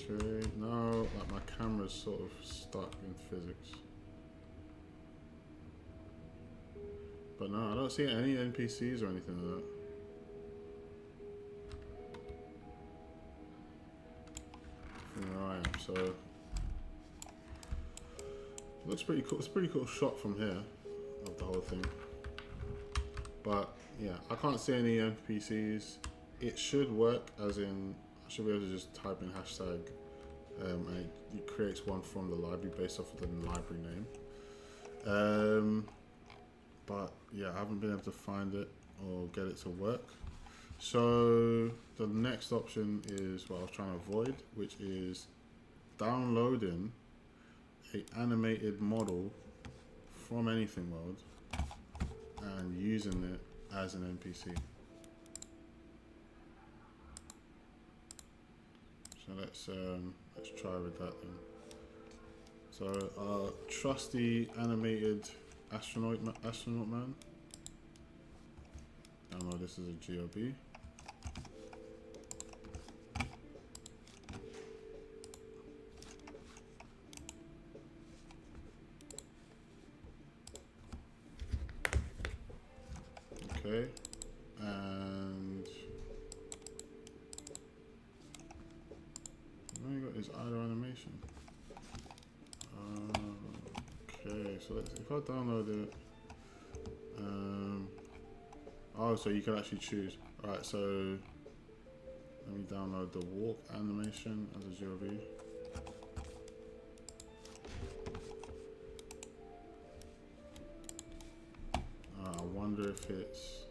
Okay, now like my camera's sort of stuck in physics. But no, I don't see any NPCs or anything like that. From where I am, so it looks pretty cool. It's a pretty cool shot from here of the whole thing. But yeah, I can't see any NPCs. It should work, as in I should be able to just type in hashtag and it creates one from the library based off of the library name. But yeah, I haven't been able to find it or get it to work. So the next option is what I was trying to avoid, which is downloading an animated model from Anything World and using it as an NPC. So let's try with that then. So our trusty animated astronaut man. Download this as a GOB. Okay, and now you got this idle animation. Okay, so if I download it, oh, so you can actually choose. Alright, so let me download the walk animation as a GOV. I wonder if it's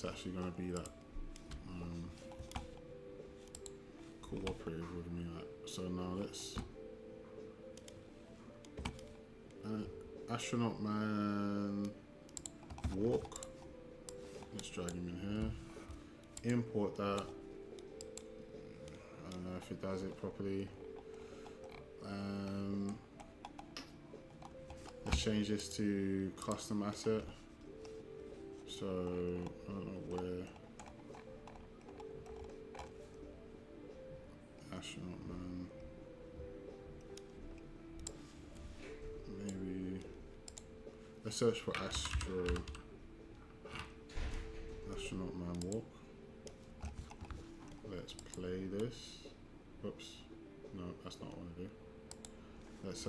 actually going to be that cooperative with me. So now let's astronaut man walk. Let's drag him in here. Import that. I don't know if it does it properly. Let's change this to custom asset. So I don't know where astronaut man. Maybe let's search for astronaut man walk. Let's play this. Whoops. No, that's not what I want to do. Let's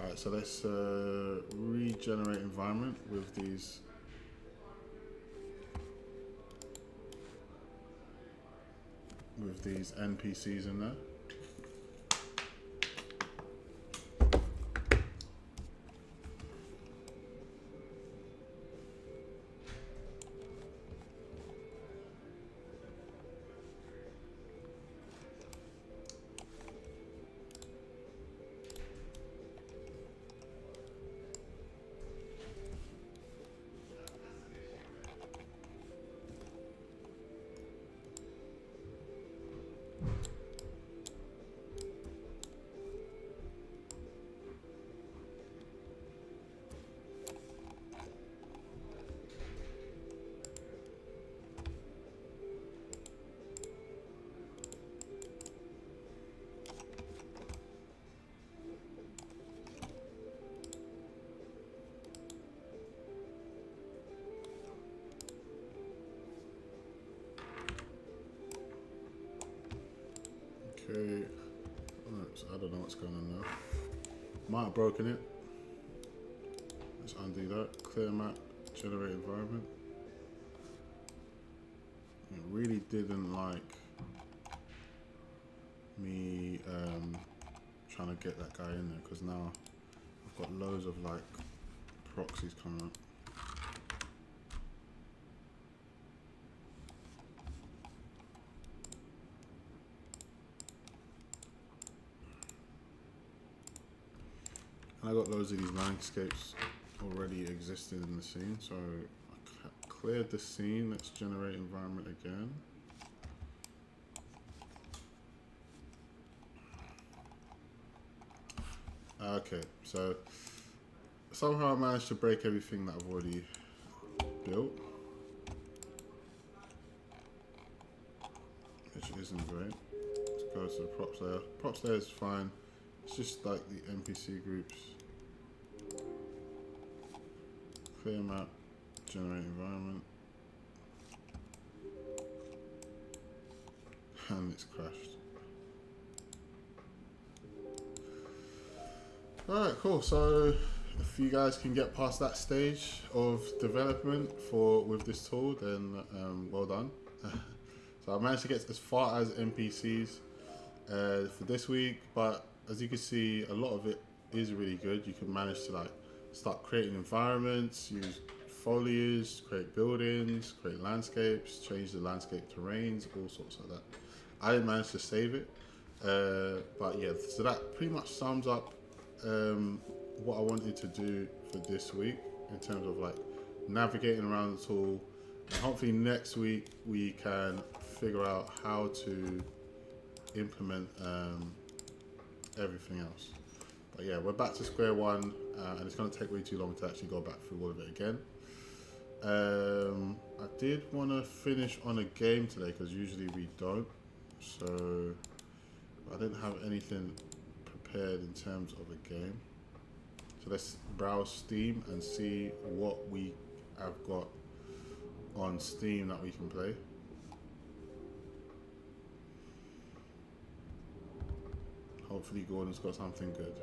alright, so let's regenerate environment with these NPCs in there. Okay, I don't know what's going on now. Might have broken it. Let's undo that. Clear map, generate environment. It really didn't like me trying to get that guy in there, because now I've got loads of like proxies coming up. And I got loads of these landscapes already existing in the scene, so I cleared the scene. Let's generate environment again. Okay, so somehow I managed to break everything that I've already built, which isn't great. Let's go to the props layer. Props layer is fine. It's just like the NPC groups. Clear map, generate environment, and it's crashed. Alright, cool. So if you guys can get past that stage of development with this tool, then well done. So I managed to get as far as NPCs for this week, but as you can see, a lot of it is really good. You can manage to like start creating environments, use foliage, create buildings, create landscapes, change the landscape terrains, all sorts like that. I didn't manage to save it, But yeah, so that pretty much sums up what I wanted to do for this week in terms of like navigating around the tool. And hopefully next week we can figure out how to implement everything else. But yeah, we're back to square one, and it's going to take way too long to actually go back through all of it again. I did want to finish on a game today because usually we don't. So I didn't have anything prepared in terms of a game. So let's browse Steam and see what we have got on Steam that we can play. Hopefully Gordon's got something good.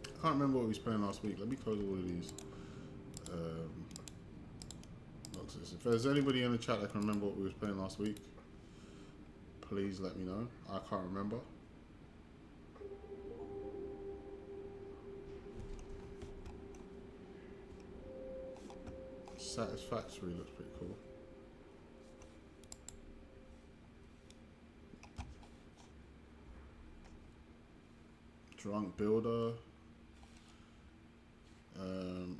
I can't remember what we was playing last week. Let me close all of these boxes. If there's anybody in the chat that can remember what we was playing last week, please let me know. I can't remember. Satisfactory looks pretty cool. Drunk Builder.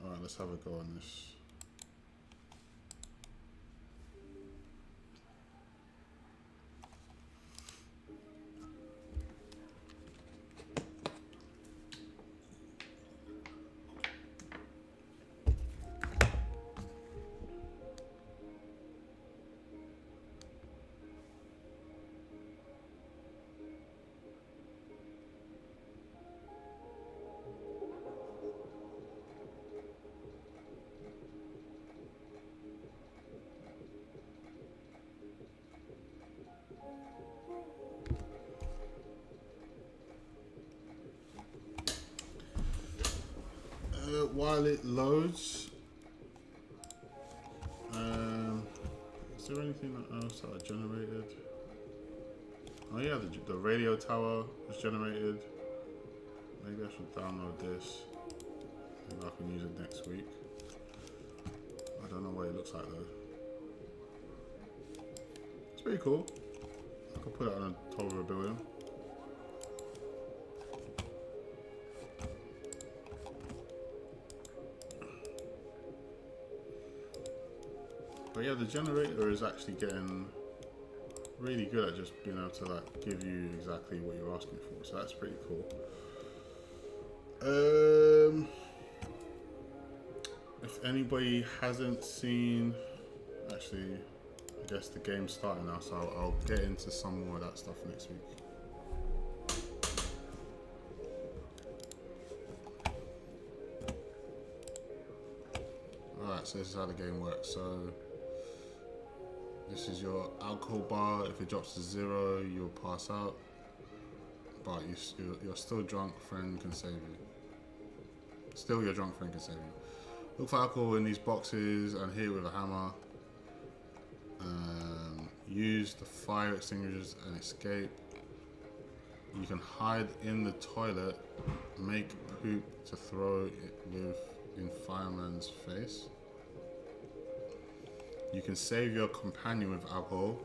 Alright, let's have a go on this. While it loads, is there anything else that I generated? Oh yeah, the radio tower was generated. Maybe I should download this. Maybe I can use it next week. I don't know what it looks like though. It's pretty cool. I could put it on the top of a building. But yeah, the generator is actually getting really good at just being able to like give you exactly what you're asking for. So that's pretty cool. If anybody hasn't seen, actually, I guess the game's starting now, so I'll get into some more of that stuff next week. Alright, so this is how the game works. So this is your alcohol bar. If it drops to 0, you'll pass out. But you're still drunk, friend can save you. Still your drunk friend can save you. Look for alcohol in these boxes and hit it with a hammer. Use the fire extinguishers and escape. You can hide in the toilet, make poop to throw it in fireman's face. You can save your companion with alcohol,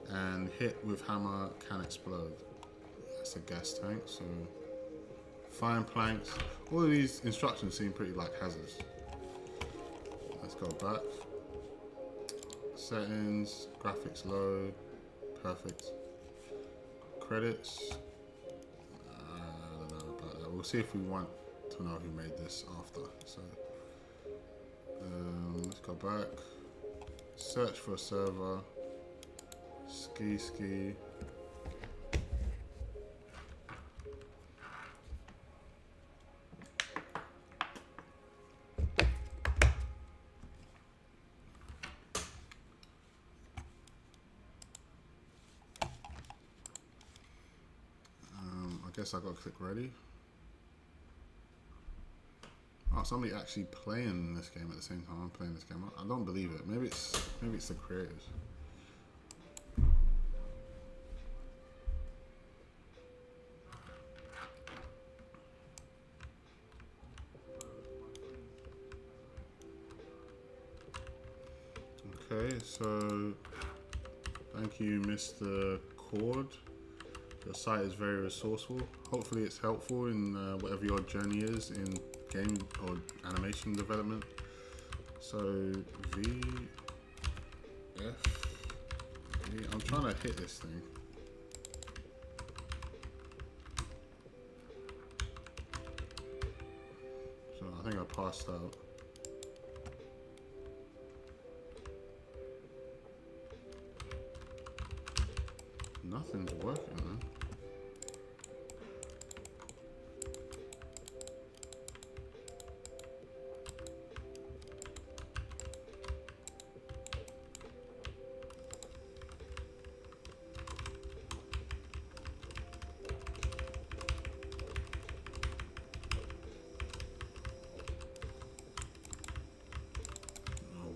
and hit with hammer can explode. That's a gas tank, so find planks. All of these instructions seem pretty like hazards. Let's go back. Settings, graphics low, perfect. Credits, I don't know about that. We'll see if we want to know who made this after. So let's go back. Search for a server. Ski. I guess I gotta click ready. Oh, somebody actually playing this game at the same time I'm playing this game. I don't believe it. Maybe it's the creators. Okay, so Thank you, Mr. Cord. Your site is very resourceful. Hopefully it's helpful in whatever your journey is in game or animation development. So I'm trying to hit this thing. So I think I passed out. Nothing's working, man.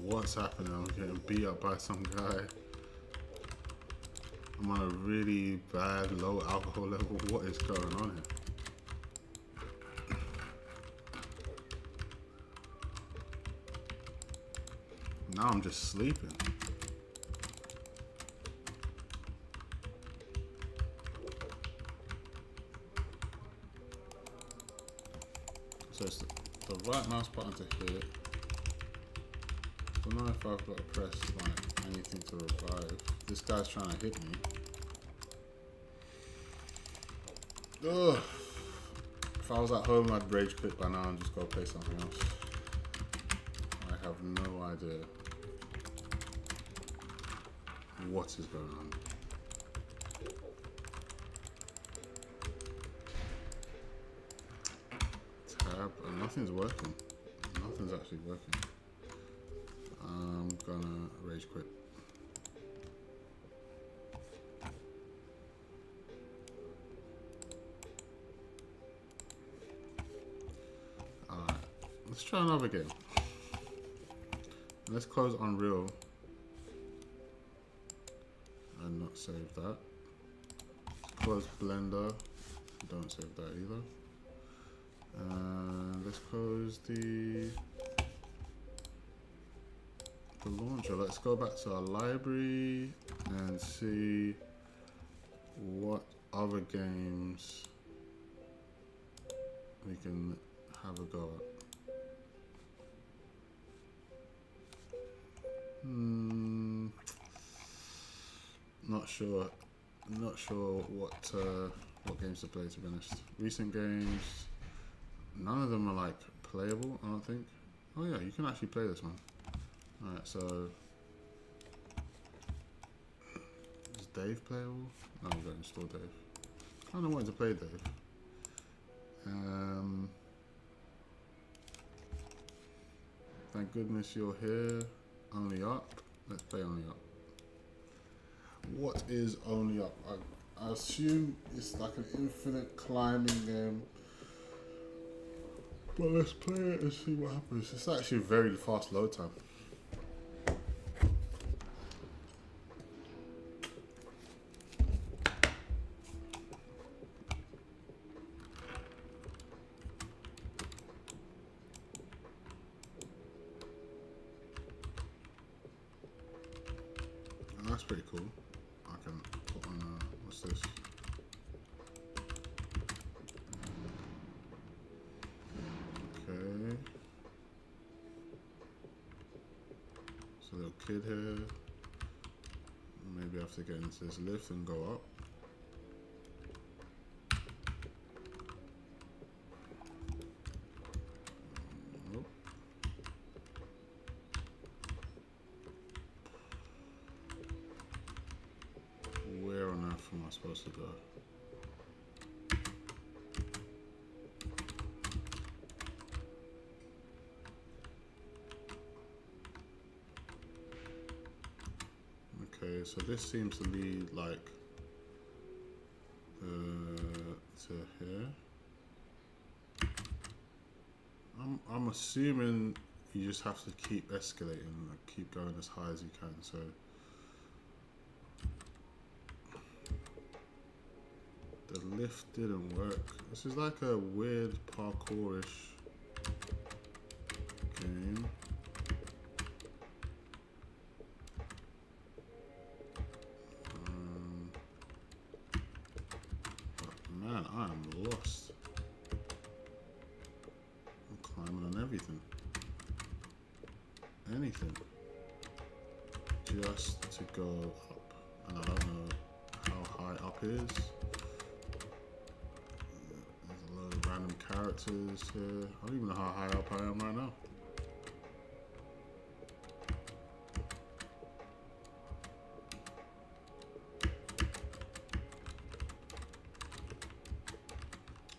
What's happening? I'm getting beat up by some guy. I'm on a really bad low alcohol level. What is going on here? Now I'm just sleeping. So it's the right mouse button to hit. I don't know if I've got to press like anything to revive. This guy's trying to hit me. Ugh. If I was at home, I'd rage quit by now and just go play something else. I have no idea what is going on. Tab, and nothing's working. Nothing's actually working. I'm gonna rage quit. Alright, let's try another game. Let's close Unreal and not save that. Let's close Blender, don't save that either. And let's close the launcher. Let's go back to our library and see what other games we can have a go at. Not sure what games to play, to be honest. Recent games, none of them are like playable, I don't think. Oh yeah, you can actually play this one. Alright, so is Dave playable? No, we don't install Dave. I kind of wanted to play Dave. Thank goodness you're here. Only Up. Let's play Only Up. What is Only Up? I assume it's like an infinite climbing game. But let's play it and see what happens. It's actually a very fast load time. And that's pretty cool. I can put on, what's this? Okay. So little kid here. Maybe I have to get into this lift and go up. Nope. Where on earth am I supposed to go? Okay, so this seems to lead like to here. I'm assuming you just have to keep escalating, like keep going as high as you can. So the lift didn't work. This is like a weird parkourish game. anything. Anything. Just to go up. And I don't know how high up is. There's a load of random characters here. I don't even know how high up I am right now.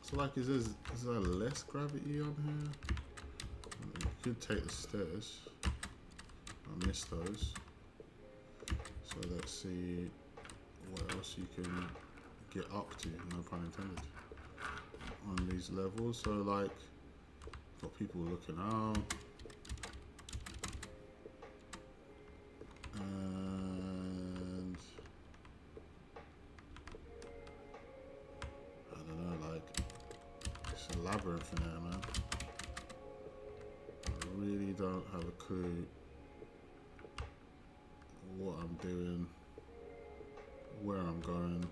So like, is there less gravity on here? You could take the stairs. I missed those. So let's see what else you can get up to, no pun intended, on these levels. So like, got people looking out. And I don't know, like, it's a labyrinth in there, man. I really don't have a clue what I'm doing, where I'm going,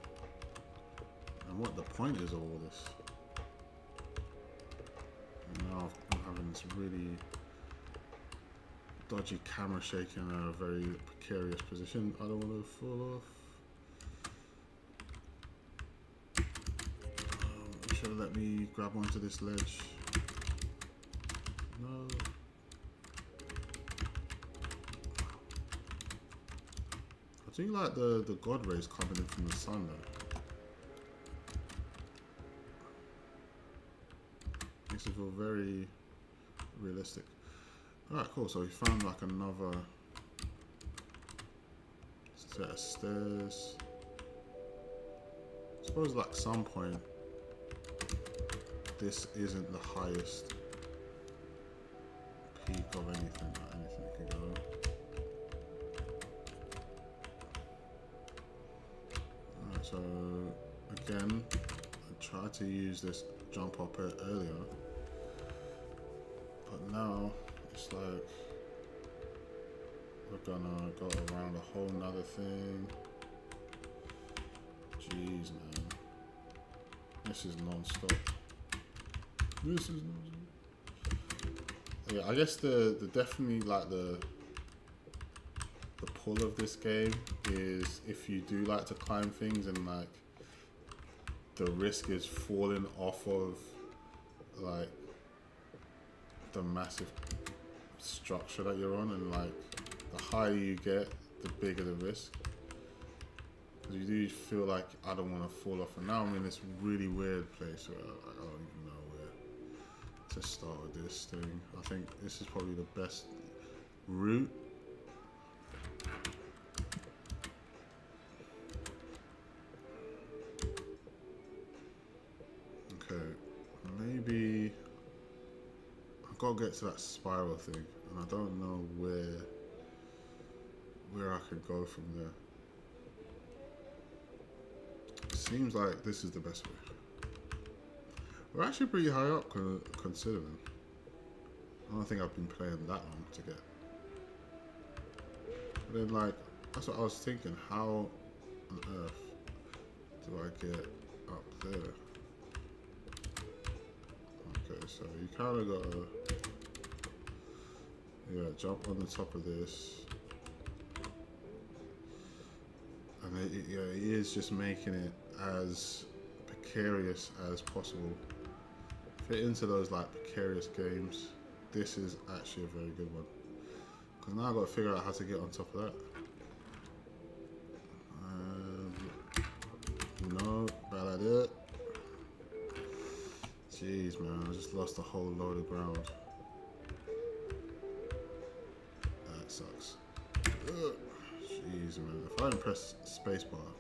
and what the point is of all this. And now I'm having this really dodgy camera shaking in a very precarious position. I don't want to fall off. It should have let me grab onto this ledge. No. I do like the God rays coming in from the sun though. Makes it feel very realistic. Alright, cool. So we found like another set of stairs. I suppose like some point this isn't the highest peak of anything that anything can go. So again, I tried to use this jump up earlier, but now it's like we're gonna go around a whole nother thing. Jeez, man, this is non-stop. This is non-stop. Yeah, I guess the definitely like the pull of this game is if you do like to climb things and like the risk is falling off of like the massive structure that you're on, and like the higher you get, the bigger the risk. Because you do feel like I don't want to fall off, and now I'm in this really weird place where I don't even know where to start with this thing. I think this is probably the best route. Okay, maybe I've got to get to that spiral thing, and I don't know where I could go from there. Seems like this is the best way. We're actually pretty high up considering. I don't think I've been playing that long to get. But then like, that's what I was thinking, how on earth do I get up there? Okay, so you kind of gotta, yeah, jump on the top of this. And yeah, it is just making it as precarious as possible. Fit into those like precarious games, this is actually a very good one. Because now I've got to figure out how to get on top of that. No, bad idea. Jeez, man, I just lost a whole load of ground. That sucks. Ugh. Jeez, man, if I hadn't pressed spacebar,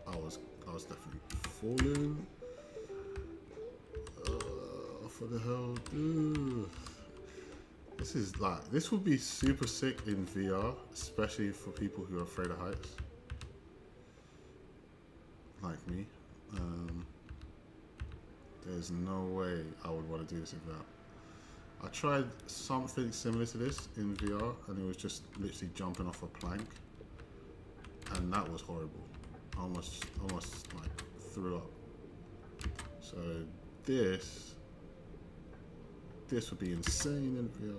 I was definitely falling. What the hell, dude? This is like, this would be super sick in VR, especially for people who are afraid of heights, like me. There's no way I would want to do this in VR. I tried something similar to this in VR, and it was just literally jumping off a plank, and that was horrible. I almost like threw up. So this This would be insane in VR.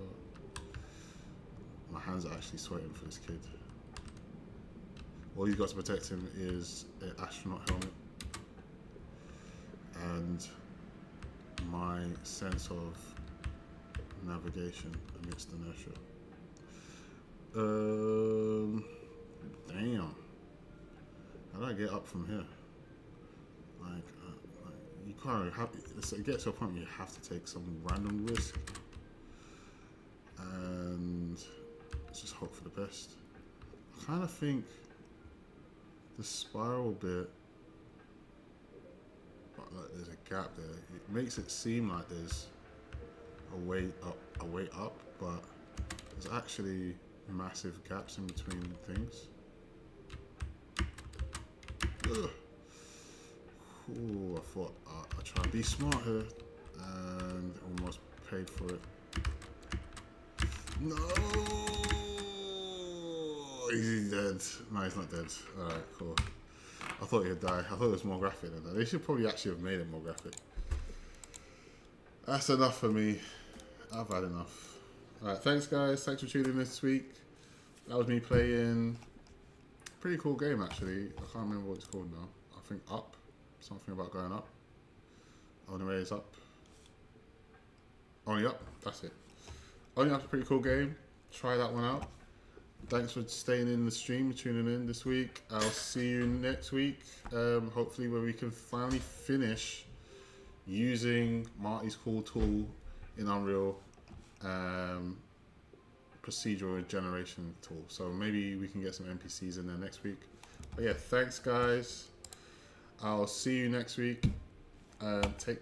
My hands are actually sweating for this kid. All he's got to protect him is an astronaut helmet and my sense of navigation amidst inertia. Damn. How do I get up from here? Like you can't have. It gets to a point where you have to take some random risk, and just hope for the best. I kind of think the spiral bit, but like there's a gap there. It makes it seem like there's a way up, but there's actually massive gaps in between things. Ugh. Ooh, I thought I'd try and be smart here, and almost paid for it. No, he's dead. No, he's not dead. All right, cool. I thought he'd die. I thought it was more graphic than that. They should probably actually have made it more graphic. That's enough for me. I've had enough. All right, thanks guys. Thanks for tuning in this week. That was me playing. Pretty cool game actually. I can't remember what it's called now. I think Up. Something about going up. Only way is up. Only Up. That's it. Only Up's a pretty cool game. Try that one out. Thanks for staying in the stream, tuning in this week. I'll see you next week. Hopefully where we can finally finish using Marty's cool tool in Unreal. Procedural generation tool. So maybe we can get some NPCs in there next week. But yeah, thanks guys. I'll see you next week. Take care.